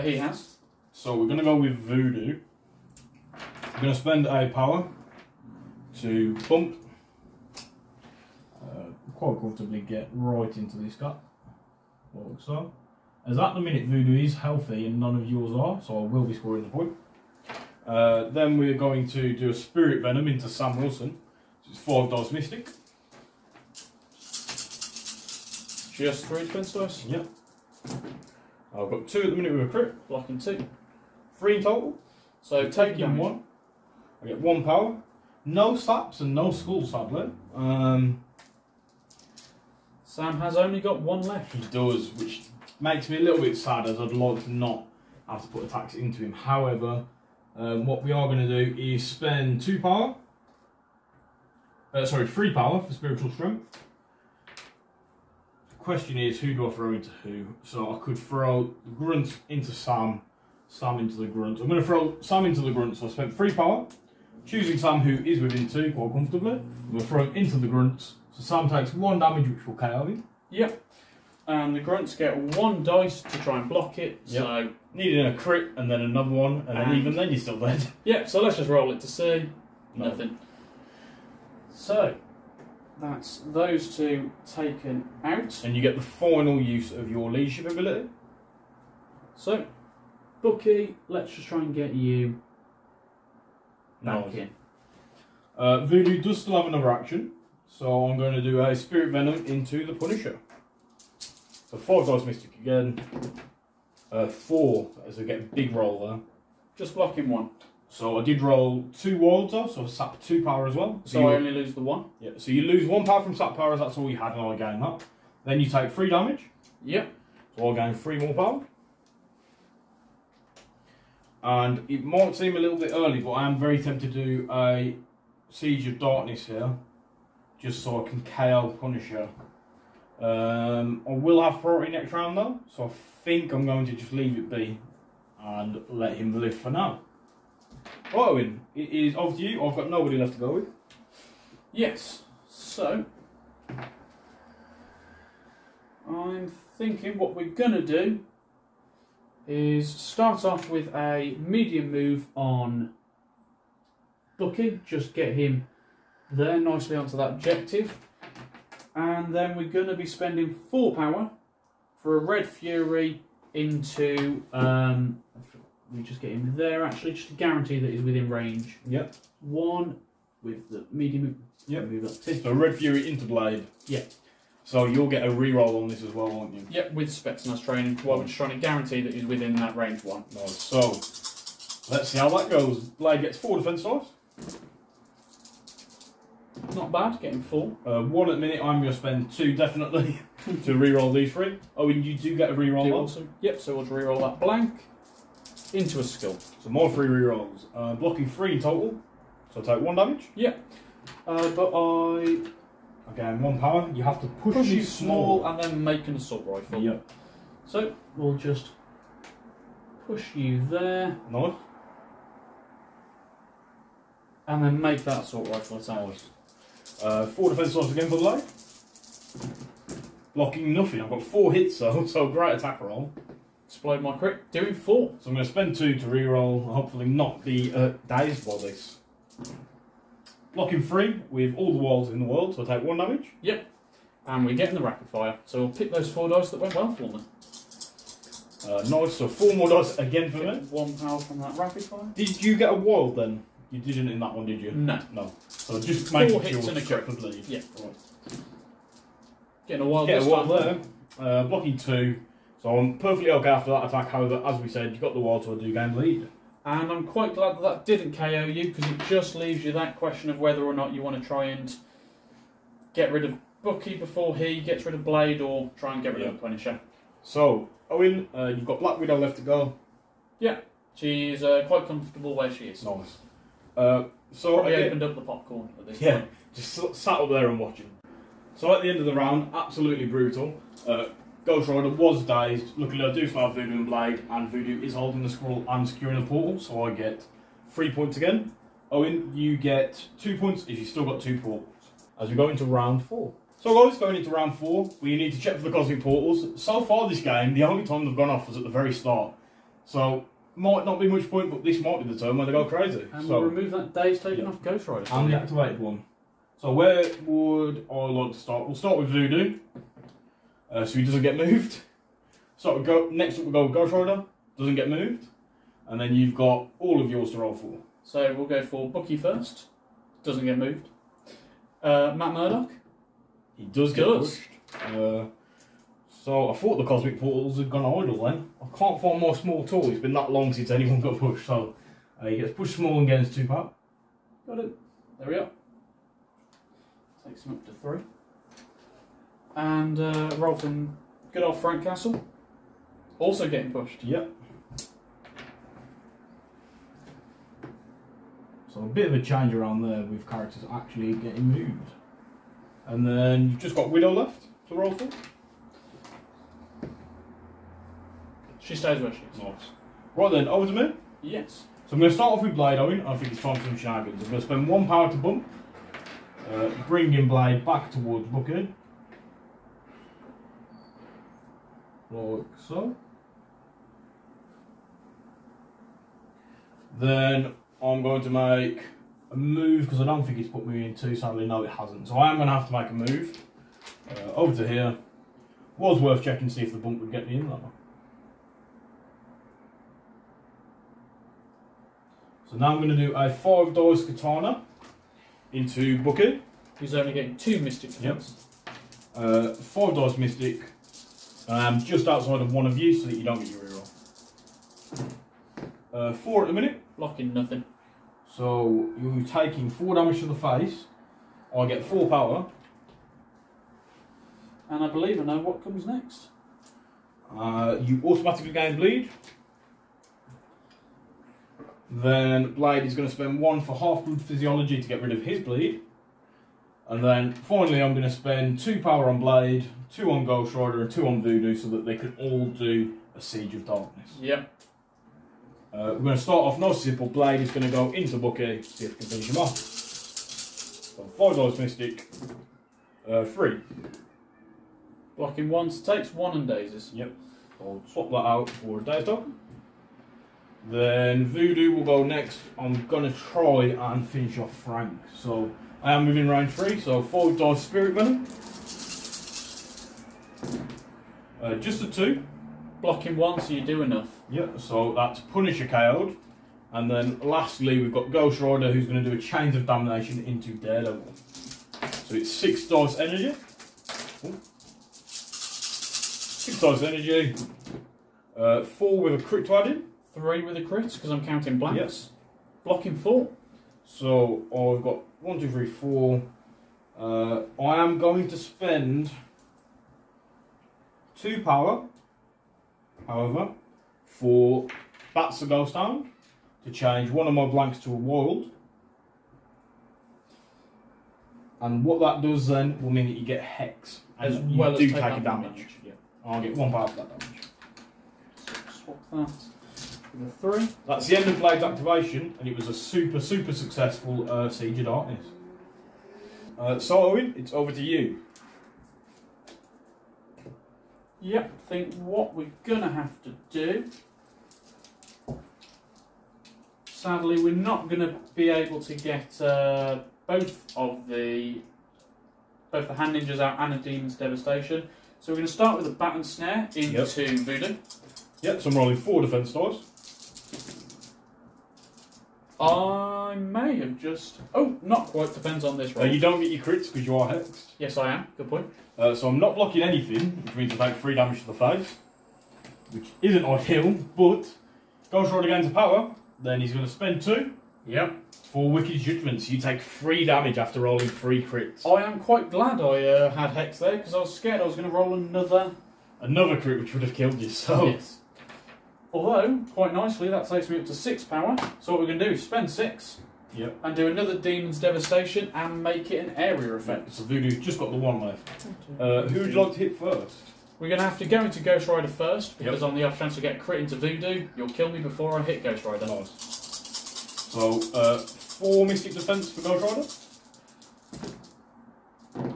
He has. So we're going to go with Voodoo. We're going to spend a power to bump. Quite comfortably get right into this cut. Like so. As at the minute Voodoo is healthy and none of yours are, so I will be scoring the point. Then we're going to do a Spirit Venom into Sam Wilson. So it's 5 dice Mystic. Just 3 defense dice. Yep. I've got 2 at the minute with a crit. Blocking 2. 3 in total. So taking Taking 1. I get 1 power. No slaps and no skull, sadly. Sam has only got 1 left. He does, which makes me a little bit sad, as I'd like to not have to put attacks into him. However, what we are going to do is spend 3 power for Spiritual Strength. The question is, who do I throw into who? So I could throw the Grunt into Sam, Sam into the Grunt. I'm going to throw Sam into the Grunt, so I spent 3 power, choosing Sam, who is within 2 quite comfortably. I'm going to throw him into the Grunts, so Sam takes 1 damage, which will KO him. Yep. And the Grunts get 1 dice to try and block it, so... Needing a crit, and then another one, and then even then you're still dead. Yep, so let's just roll it to see. No. Nothing. So, that's those 2 taken out. And you get the final use of your leadership ability. So, Bucky, let's just try and get you back Nice. in. Voodoo does still have another action, so I'm going to do a Spirit Venom into the Punisher. So 5 dice Mystic again. 4, as I get a big roll there. Just blocking 1. So I did roll 2 wilds though, so I sapped 2 power as well. So I only lose the 1? Yeah, so you lose 1 power from sap power, as that's all you had, and I gain that. Then you take 3 damage. Yep. So I'll gain 3 more power. And it might seem a little bit early, but I am very tempted to do a Siege of Darkness here, just so I can KO Punisher. I will have priority next round though, so I think I'm going to just leave it be and let him live for now. Right, Owen, it is over to you. I've got nobody left to go with. Yes. So, I'm thinking what we're going to do is start off with a medium move on Bucky, just get him there nicely onto that objective. And then we're going to be spending 4 power for a Red Fury into... we just get him there actually, just to guarantee that he's within range. Yep. 1 with the medium move. Yep. Move up to. So Red Fury into Blade. Yeah. So you'll get a reroll on this as well, won't you? Yep, with Spetsnaz training, while we're just trying to guarantee that he's within that range 1. Nice. So, let's see how that goes. Blade gets 4 defense dice. Not bad, getting 4. 1 at the minute, I'm going to spend 2 definitely to reroll these 3. Oh, and you do get a reroll Do one. also. Yep, so we'll reroll that blank into a skill. So more 3 rerolls. Blocking 3 in total. So I take 1 damage. Yep. But I Again, 1 power. You have to push push you you small and then make an assault rifle. Yep. So we'll just push you there Nice. and then make that assault rifle attack. Nice. 4 defense dice again for Blade. Blocking nothing. I've got 4 hits though, so great attack roll. Explode my crit, doing 4. So I'm going to spend 2 to reroll and hopefully not be dazed by this. Blocking 3 with all the walls in the world, so I take 1 damage. Yep. And we're getting the rapid fire. So we'll pick those 4 dice that went well for me. Nice, so 4 more dice again for me. 1 power from that rapid fire. Did you get a wild then? You didn't in that one, did you? No. No. So just 4 make hits sure and a check crit. for bleed. Yeah. Right. Getting a wild Get a this wild time. there. Blocking 2. So I'm perfectly okay after that attack. However, as we said, you got the wild, so I do gain bleed. And I'm quite glad that that didn't KO you, because it just leaves you that question of whether or not you want to try and get rid of Bucky before he gets rid of Blade, or try and get rid of the Punisher. So, Owen, you've got Black Widow left to go. Yeah, she's quite comfortable where she is. Nice. So Probably again, opened up the popcorn at this yeah, point. just sat up there and watching. So at the end of the round, absolutely brutal. Ghost Rider was dazed. Luckily, I do still have Voodoo and Blade, and Voodoo is holding the scroll and securing the portal, so I get 3 points again. Owen, you get 2 points if you've still got 2 portals. As we go into round 4. So guys, going into round 4, we need to check for the cosmic portals. So far this game, the only time they've gone off was at the very start. So, might not be much point, but this might be the time when they go crazy. And so, we'll remove that daze taken off Ghost Rider. and the activated one. So where would I like to start? We'll start with Voodoo. So he doesn't get moved. So next up we'll go with Ghost Rider. Doesn't get moved. And then you've got all of yours to roll for. So we'll go for Bucky first. Doesn't get moved. Matt Murdock. He does get pushed. So I thought the cosmic portals had gone idle then. I can't find my small tool. It's been that long since anyone got pushed. So he gets pushed small and gains 2 power. Got it. There we are. Takes him up to 3. And roll from good old Frank Castle. Also getting pushed. Yep. So a bit of a change around there with characters actually getting moved. And then you've just got Widow left to roll for. She stays where she is. Nice. Right then, over to me. Yes. So I'm going to start off with Blade Owen. I think it's time for some shenanigans. I'm going to spend 1 power to bump. Bringing Blade back towards Bucky. Like so. Then I'm going to make a move, because I don't think it's put me in 2, sadly no it hasn't. So I am going to have to make a move. Over to here. Was worth checking to see if the bump would get me in there. So now I'm going to do a 5 dice katana into Bucky. Who's only getting 2 mystic points. 5 dice mystic. Just outside of one of you so that you don't get your reroll. 4 at the minute. Blocking nothing. So you're taking 4 damage to the face. I get 4 power. And I believe I know what comes next. You automatically gain bleed. Then Blade is going to spend 1 for Half-Blood Physiology to get rid of his bleed. And then finally I'm going to spend 2 power on Blade, 2 on Ghost Rider and 2 on Voodoo so that they can all do a Siege of Darkness. Yep. We're going to start off nice and simple. Blade is going to go into Bucky, see if we can finish him off. So 5 dice Mystic, 3. Blocking once, takes 1 and dazes. Yep. I'll swap that out for a Daze Dog. Then Voodoo will go next. I'm going to try and finish off Frank. So I am moving round 3, so 4 dice Spirit Venom. Just a 2. Blocking once, so you do enough. Yep, so that's Punisher KO'd. And then lastly, we've got Ghost Rider who's going to do a Chains of Damnation into Daredevil. So it's 6 dice energy. Ooh. 6 dice energy. 4 with a crit to add in. 3 with a crit, because I'm counting blanks. Yes. Blocking 4. So I've got 1, 2, 3, 4. I am going to spend 2 power, however, for Bats the Ghost Hound to change one of my blanks to a wild. And what that does then will mean that you get Hex. And As you well as do take take a that damage. damage. Yeah. I'll get 1 power for that damage. Swap that with a 3. That's the end of Blade's activation, and it was a super successful Siege of Darkness. So Owen, it's over to you. Yep, I think what we're going to have to do... Sadly, we're not going to be able to get both the Hand Ninjas out and a Demon's Devastation. So we're going to start with a Bat and Snare into Voodoo. Yep, so I'm rolling 4 defense dice. I may have just... Oh, not quite. Depends on this roll. You don't get your crits because you are hexed. Yes, I am. Good point. So I'm not blocking anything, which means I take 3 damage to the face, which isn't ideal, but Ghost Rider gains a power, then he's going to spend 2. Yep. For Wicked Judgment, so you take 3 damage after rolling 3 crits. I am quite glad I had Hex there, because I was scared I was going to roll another crit which would have killed you, so... Yes. Although, quite nicely, that takes me up to 6 power. So what we're going to do is spend 6. Yep. And do another Demon's Devastation and make it an area effect. So Voodoo's just got the 1 left. Who would you like to hit first? We're going to have to go into Ghost Rider first, because on the off chance to get a crit into Voodoo, you'll kill me before I hit Ghost Rider. Nice. So, 4 Mystic Defense for Ghost Rider.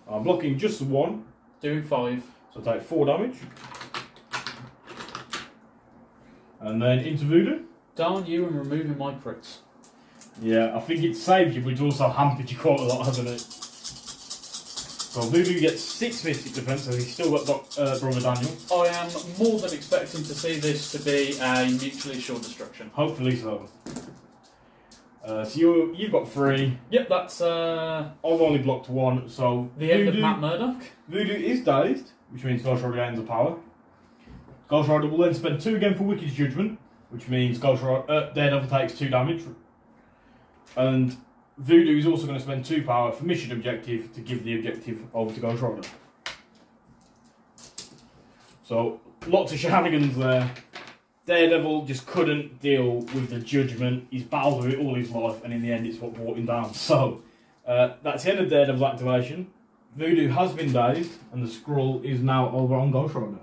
I'm blocking just the 1. Doing 5. So I take 4 damage. And then into Voodoo. Darn you and removing my crits. Yeah, I think it saved you, but it's also hampered you quite a lot, hasn't it? So Voodoo gets 6 Mystic Defense, so he's still got Brother Daniel. I am more than expecting to see this to be a mutually assured destruction. Hopefully so. So you've got 3. Yep, that's I've only blocked 1, so the end of Matt Murdock. Voodoo is dazed, which means Ghost Rider gains a power. Ghost Rider will then spend 2 again for Wicked Judgment, which means Daredevil takes 2 damage. And Voodoo is also going to spend 2 power for Mission Objective to give the objective over to Ghost Rider. So, lots of shenanigans there. Daredevil just couldn't deal with the judgment. He's battled with it all his life, and in the end it's what brought him down. So, that's the end of Daredevil's activation. Voodoo has been dazed, and the scroll is now over on Ghost Rider.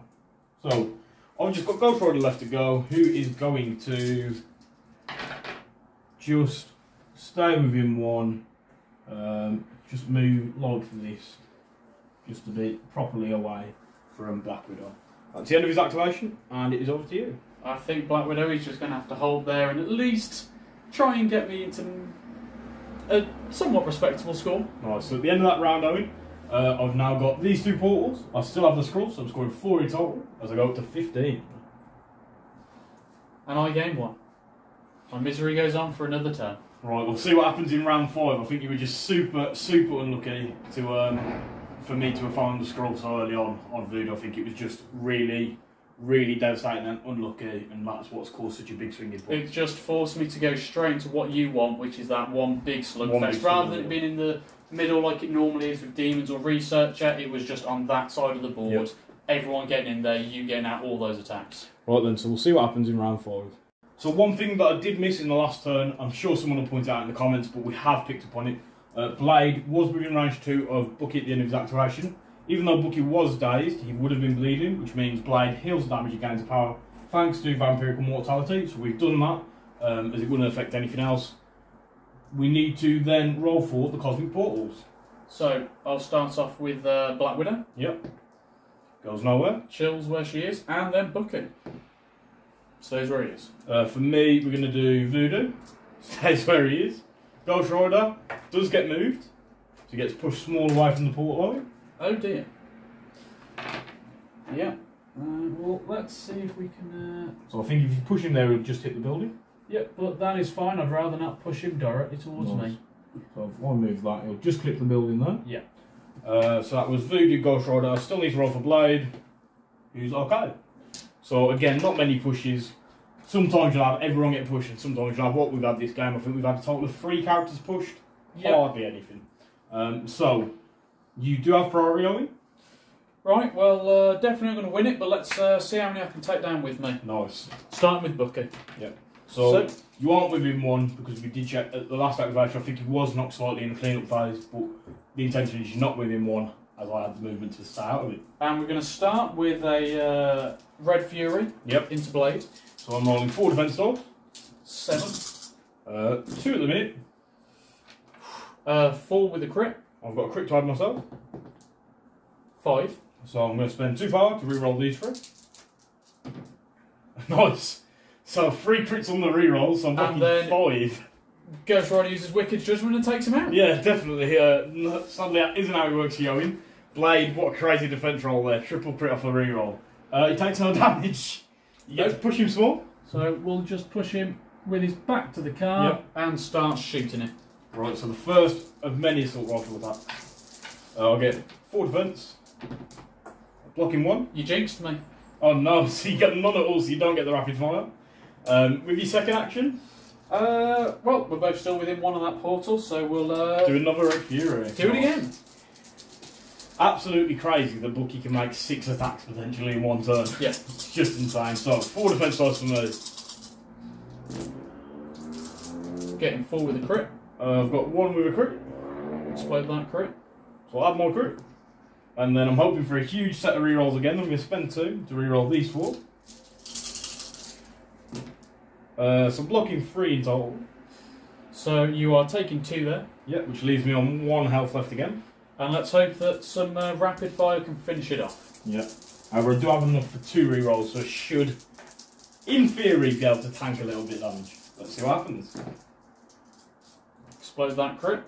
So, I've just got Ghost Rider left to go, who is going to just stay within 1, just move like this, just to be properly away from Black Widow. That's the end of his activation, and it is over to you. I think Black Widow is just going to have to hold there and at least try and get me into a somewhat respectable score. Nice, so at the end of that round, Owen, I've now got these 2 portals. I still have the scroll, so I'm scoring 4 in total as I go up to 15. And I gain 1. My misery goes on for another turn. Right, we'll see what happens in round 5. I think you were just super unlucky to for me to have found the scroll so early on Voodoo. I think it was just really devastating and unlucky, and that's what's caused such a big swing in points. It just forced me to go straight into what you want, which is that one big slugfest. Rather than it being in the middle like it normally is with Demons or Researcher, it was just on that side of the board. Yep. Everyone getting in there, you getting out all those attacks. Right then, so we'll see what happens in round 5. So one thing that I did miss in the last turn, I'm sure someone will point out in the comments, but we have picked up on it. Blade was within range 2 of Bucky at the end of his activation. Even though Bucky was dazed, he would have been bleeding, which means Blade heals the damage he gains power thanks to Vampirical Mortality. So we've done that, as it wouldn't affect anything else. We need to then roll for the Cosmic Portals. So I'll start off with Black Widow. Yep. Goes nowhere. Chills where she is, and then Bucky stays where he is. For me, we're going to do Voodoo. Stays where he is. Ghost Rider does get moved. So he gets pushed small away from the portal line. Oh dear. Yeah. Well, let's see if we can... So I think if you push him there, he'll just hit the building. Yeah, but that is fine. I'd rather not push him directly towards me. So if I move that, he'll just clip the building there. Yeah. So that was Voodoo, Ghost Rider. I still need to roll for Blade, who's okay. So again, not many pushes. Sometimes you'll have everyone get pushed, and sometimes you'll have what we've had this game. I think we've had a total of 3 characters pushed. Yep. Hardly anything. So you do have priority, Owen? Right, well, definitely going to win it, but let's see how many I can take down with me. Nice. Starting with Bucky. Yep. So you aren't within 1 because we did check at the last activation. I think he was knocked slightly in the clean-up phase, but the intention is you're not within 1 as I had the movement to stay out of it. And we're going to start with a Red Fury. Yep. Into Blade. So I'm rolling 4 defense dice. 7. 2 at the minute. 4 with a crit. I've got a crit to add myself. 5. So I'm going to spend 2 power to re-roll these 3. Nice. So 3 crits on the re-roll, so I'm looking 5. Ghost Rider uses Wicked Judgment and takes him out. Yeah, definitely. Sadly, that isn't how it works for Yoin. Blade, what a crazy defense roll there. Triple crit off the re-roll. He takes no damage. You get to push him small. So we'll just push him with his back to the car and start shooting him. Right, so the first of many assault rifle attacks. I'll get 4 defense. Blocking 1. You jinxed me. Oh no, so you get none at all, so you don't get the rapid fire. With your second action, well, we're both still within 1 of that portal, so we'll do another Red Fury. Do it again. Absolutely crazy that Bucky can make 6 attacks potentially in 1 turn. Yeah. It's just insane. So 4 defense dice for me. Getting 4 with a crit. I've got 1 with a crit. Explode that crit. So I'll add more crit. And then I'm hoping for a huge set of rerolls again. I'm going to spend 2 to reroll these 4. So blocking 3 in total. So you are taking 2 there. Yep, which leaves me on 1 health left again. And let's hope that some rapid fire can finish it off. Yep. However, I do have enough for 2 rerolls, so I should, in theory, be able to tank a little bit of damage. Let's see what happens. Explode that crit.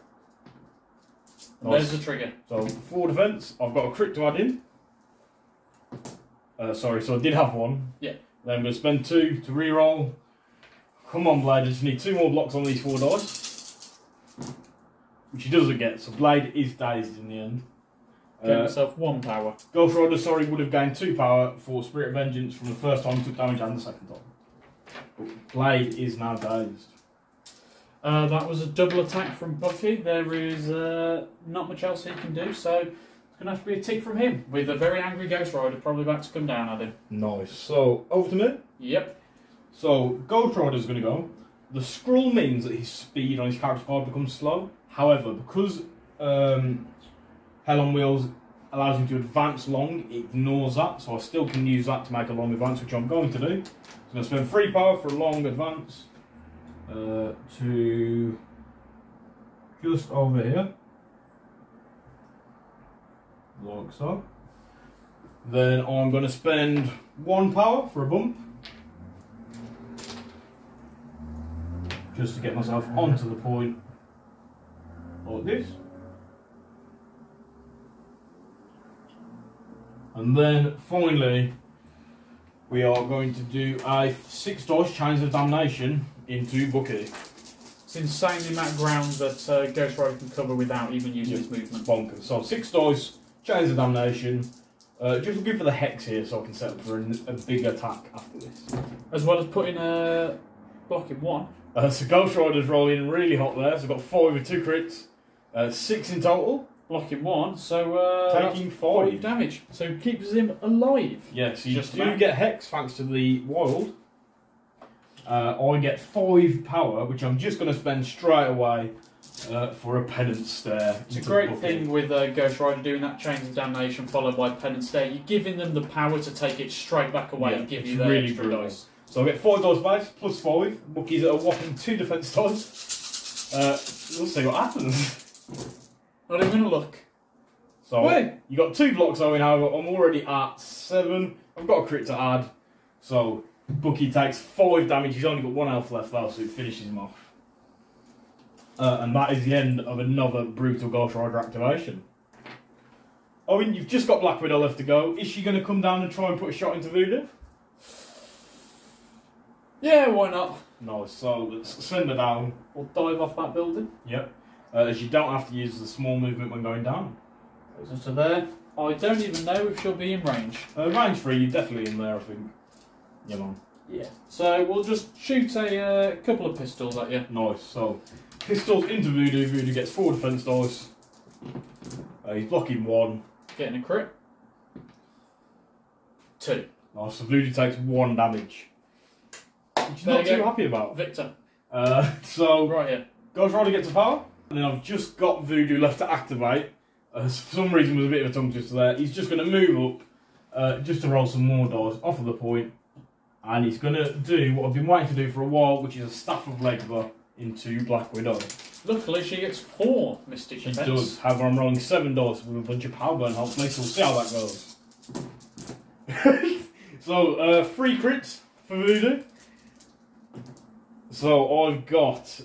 And Nice. there's the trigger. So 4 defense. I've got a crit to add in. Sorry, so I did have 1. Yeah. Then I'm going to spend 2 to reroll. Come on, Blade. I just need 2 more blocks on these 4 dice. Which he doesn't get, so Blade is dazed in the end. Get myself 1 power. Ghost Rider, sorry, would have gained 2 power for Spirit of Vengeance from the first time he took damage and the second time. But Blade is now dazed. That was a double attack from Bucky. There is not much else he can do, so it's going to have to be a tick from him with a very angry Ghost Rider probably about to come down at him. Nice. So, over to me. Yep. So, Ghost Rider's going to go. The scroll means that his speed on his character card becomes slow. However, because Hell on Wheels allows him to advance long, it ignores that. So I still can use that to make a long advance, which I'm going to do. So I'm going to spend 3 power for a long advance. To just over here, like so. Then I'm going to spend 1 power for a bump, just to get myself onto the point, like this. And then finally, we are going to do a 6 dice Chains of Damnation into Bucky. It's insane the amount of ground that Ghost Rider can cover without even using his movement. Bonkers. So 6 dice, Chains of Damnation. Just looking for the hex here so I can set up for a big attack after this. As well as putting a blocking 1. So Ghost Rider's rolling really hot there. So I've got 4 with 2 crits. 6 in total. Blocking 1, so taking 5 damage. So it keeps him alive. Yes, you do get hex thanks to the wild. I get 5 power, which I'm just going to spend straight away for a Penance Stare. It's a great thing with Ghost Rider doing that Chains of Damnation followed by Penance Stare. You're giving them the power to take it straight back away and give you their really extra brutal. dice. So I get 5 dice base, plus 5. Bucky's at a whopping 2 defense dice. We'll see what happens. Not even going to look. So Wait. you got 2 blocks, Owen. However, I'm already at 7. I've got a crit to add. So Bucky takes 5 damage. He's only got 1 health left though, so it finishes him off. And that is the end of another brutal Ghost Rider activation. Owen, you've just got Black Widow left to go. Is she going to come down and try and put a shot into Voodoo? Yeah, why not? No, so let's send her down. Or dive off that building. Yep. As you don't have to use the small movement when going down. Goes into there. I don't even know if she'll be in range. Range 3, you're definitely in there, I think. Yeah, man. Yeah. So we'll just shoot a couple of pistols at you. Nice. So, pistols into Voodoo. Voodoo gets 4 defense dice. He's blocking 1. Getting a crit. 2. Nice. So Voodoo takes 1 damage. Which he's There not you too go. happy about. Victor. So, Right here. Ghost Rider gets a power. And then I've just got Voodoo left to activate. For some reason, was a bit of a tongue twister there. He's just going to move up just to roll some more dice off of the point. And he's going to do what I've been waiting to do for a while, which is a Staff of Legba into Black Widow. Luckily, she gets 4 Mystic She Defense. does. However, I'm rolling 7 dice with a bunch of power burn, hopefully, so we'll see how that goes. So, 3 crits for Voodoo. So, I've got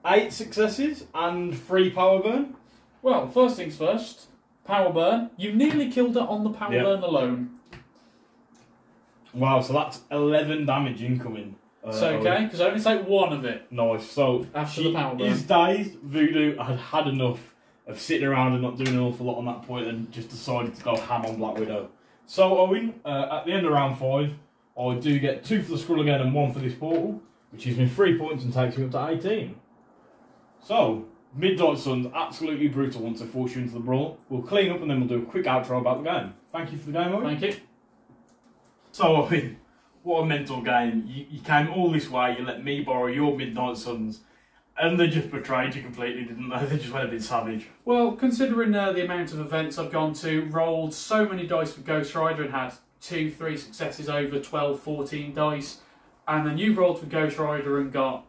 8 successes and 3 power burn. Well, first things first. Power burn. You nearly killed her on the power Yep. burn alone. Wow, so that's 11 damage incoming. It's okay, because I only take 1 of it. Nice. So, After she the power burn. is dazed. Voodoo had had enough of sitting around and not doing an awful lot on that point and just decided to go ham on Black Widow. So, Owen, at the end of round 5, I do get 2 for the scroll again and 1 for this portal, which gives me 3 points and takes me up to 18. So, Midnight Suns, absolutely brutal once they force you into the brawl. We'll clean up and then we'll do a quick outro about the game. Thank you for the game, Owen. Thank you. So, Owen, what a mental game. You came all this way, you let me borrow your Midnight Suns, and they just betrayed you completely, didn't they? They just went a bit savage. Well, considering the amount of events I've gone to, rolled so many dice for Ghost Rider and had 2-3 successes over 12, 14 dice, and then you've rolled for Ghost Rider and got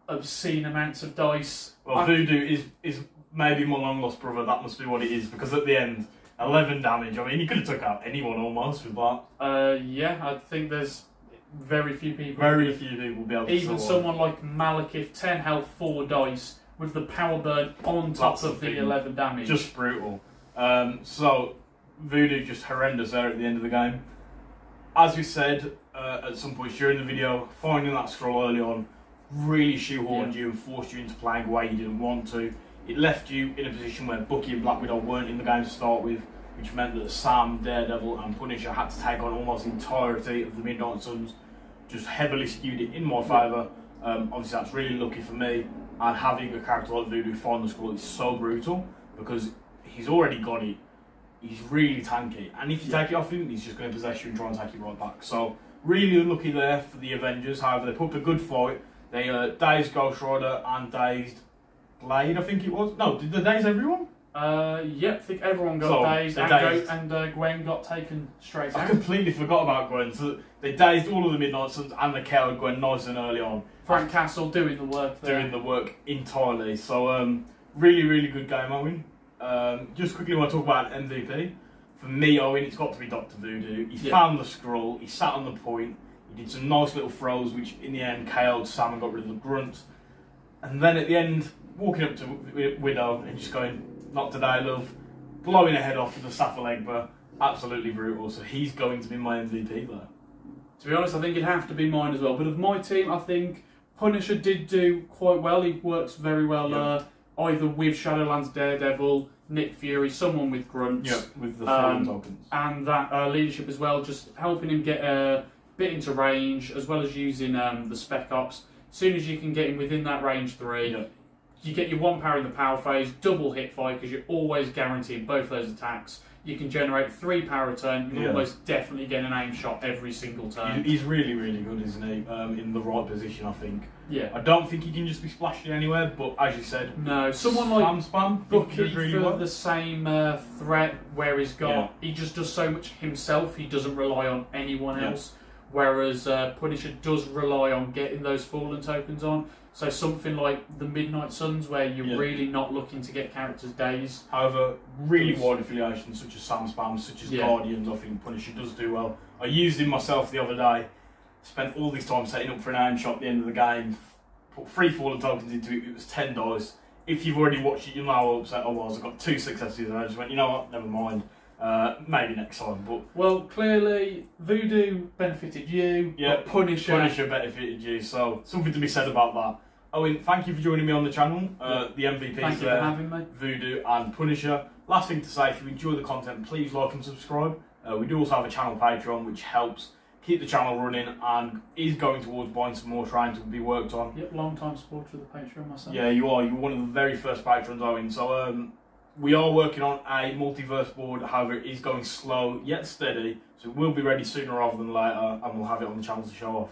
obscene amounts of dice. Well, Voodoo is maybe my long lost brother, that must be what it is, because at the end, 11 damage. I mean, you could have took out anyone almost with that. Yeah, I think there's very few people. Very few people will be able to Even survive. someone like Malekith, 10 health, 4 dice, with the power burn on top That's of the the thing. 11 damage. Just brutal. So, Voodoo just horrendous there at the end of the game. As we said at some point during the video, finding that scroll early on really shoehorned you and forced you into playing a way you didn't want to. It left you in a position where Bucky and Black Widow weren't in the game to start with, which meant that Sam, Daredevil and Punisher had to take on almost the entirety of the Midnight Suns. Just heavily skewed it in my favour. Obviously that's really lucky for me, and having a character like Voodoo find the scroll is so brutal because he's already got it. He's really tanky, and if you take it off him, he's just going to possess you and try and take it right back. So really unlucky there for the Avengers. However, they put up a good fight. They dazed Ghost Rider and dazed Blade, I think it was. No, did they daze everyone? Yep, I think everyone got So, dazed, they and, dazed. Gwen got taken straight I out. completely forgot about Gwen. So they dazed all of the Midnight Suns and they KO'd Gwen nice and early on. Frank Castle doing the work there. Doing the work entirely. So really, really good game, Owen. Just quickly want to talk about an MVP. For me, Owen, it's got to be Dr. Voodoo. He found the scroll, he sat on the point, he did some nice little throws which in the end KO'd Sam and got rid of the grunt. And then at the end, walking up to Widow and just going, "Not today, love," blowing her head off with the Staff of Legba. Absolutely brutal. So he's going to be my MVP there. To be honest, I think it'd have to be mine as well. But of my team, I think Punisher did do quite well. He works very well either with Shadowlands Daredevil, Nick Fury, someone with grunts. With the fallen tokens. And that leadership as well, just helping him get a bit into range, as well as using the Spec Ops. As soon as you can get him within that range 3, you get your 1 power in the power phase, double hit fight, because you're always guaranteeing both those attacks. You can generate 3 power return, you almost definitely get an aim shot every single turn. He's really, really good, isn't he? In the right position, I think. Yeah. I don't think he can just be splashing anywhere, but as you said, No, someone like spam Bucky really for well. the same threat where he's got, he just does so much himself, he doesn't rely on anyone else. Whereas Punisher does rely on getting those fallen tokens on. So something like the Midnight Suns, where you're Yeah. really not looking to get characters' days. However, really wide affiliations such as Sam Spam, such as Yeah. Guardians, I think Punisher does do well. I used him myself the other day. Spent all this time setting up for an aim shot at the end of the game. Put 3 fallen tokens into it. It was 10 dice. If you've already watched it, you'll know how upset I was. I got 2 successes and I just went, you know what, never mind. Maybe next time. But Well, clearly, Voodoo benefited you, yeah, but Punisher. benefited you. So something to be said about that. Owen, thank you for joining me on the channel. The MVPs Thank you there, for having me. Voodoo and Punisher. Last thing to say, if you enjoy the content, please like and subscribe. We do also have a channel Patreon, which helps keep the channel running and is going towards buying some more trying to be worked on. Yep, long time supporter of the Patreon myself. Yeah, you are. You're one of the very first patrons, Owen. So we are working on a multiverse board. However, it is going slow yet steady. So it will be ready sooner rather than later, and we'll have it on the channel to show off.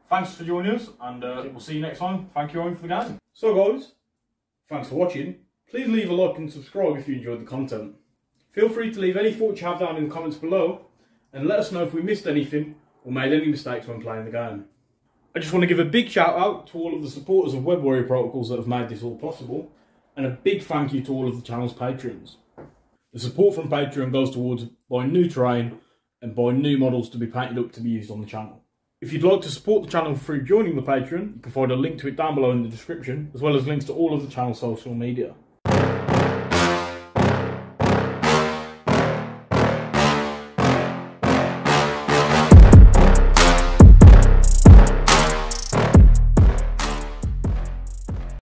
Thanks for joining us, and we'll see you next time. Thank you, Owen, for the game. So, guys, thanks for watching. Please leave a like and subscribe if you enjoyed the content. Feel free to leave any thoughts you have down in the comments below, and let us know if we missed anything or made any mistakes when playing the game. I just want to give a big shout out to all of the supporters of Web Warrior Protocols that have made this all possible, and a big thank you to all of the channel's patrons. The support from Patreon goes towards buying new terrain and buying new models to be painted up to be used on the channel. If you'd like to support the channel through joining the Patreon, you can find a link to it down below in the description, as well as links to all of the channel's social media.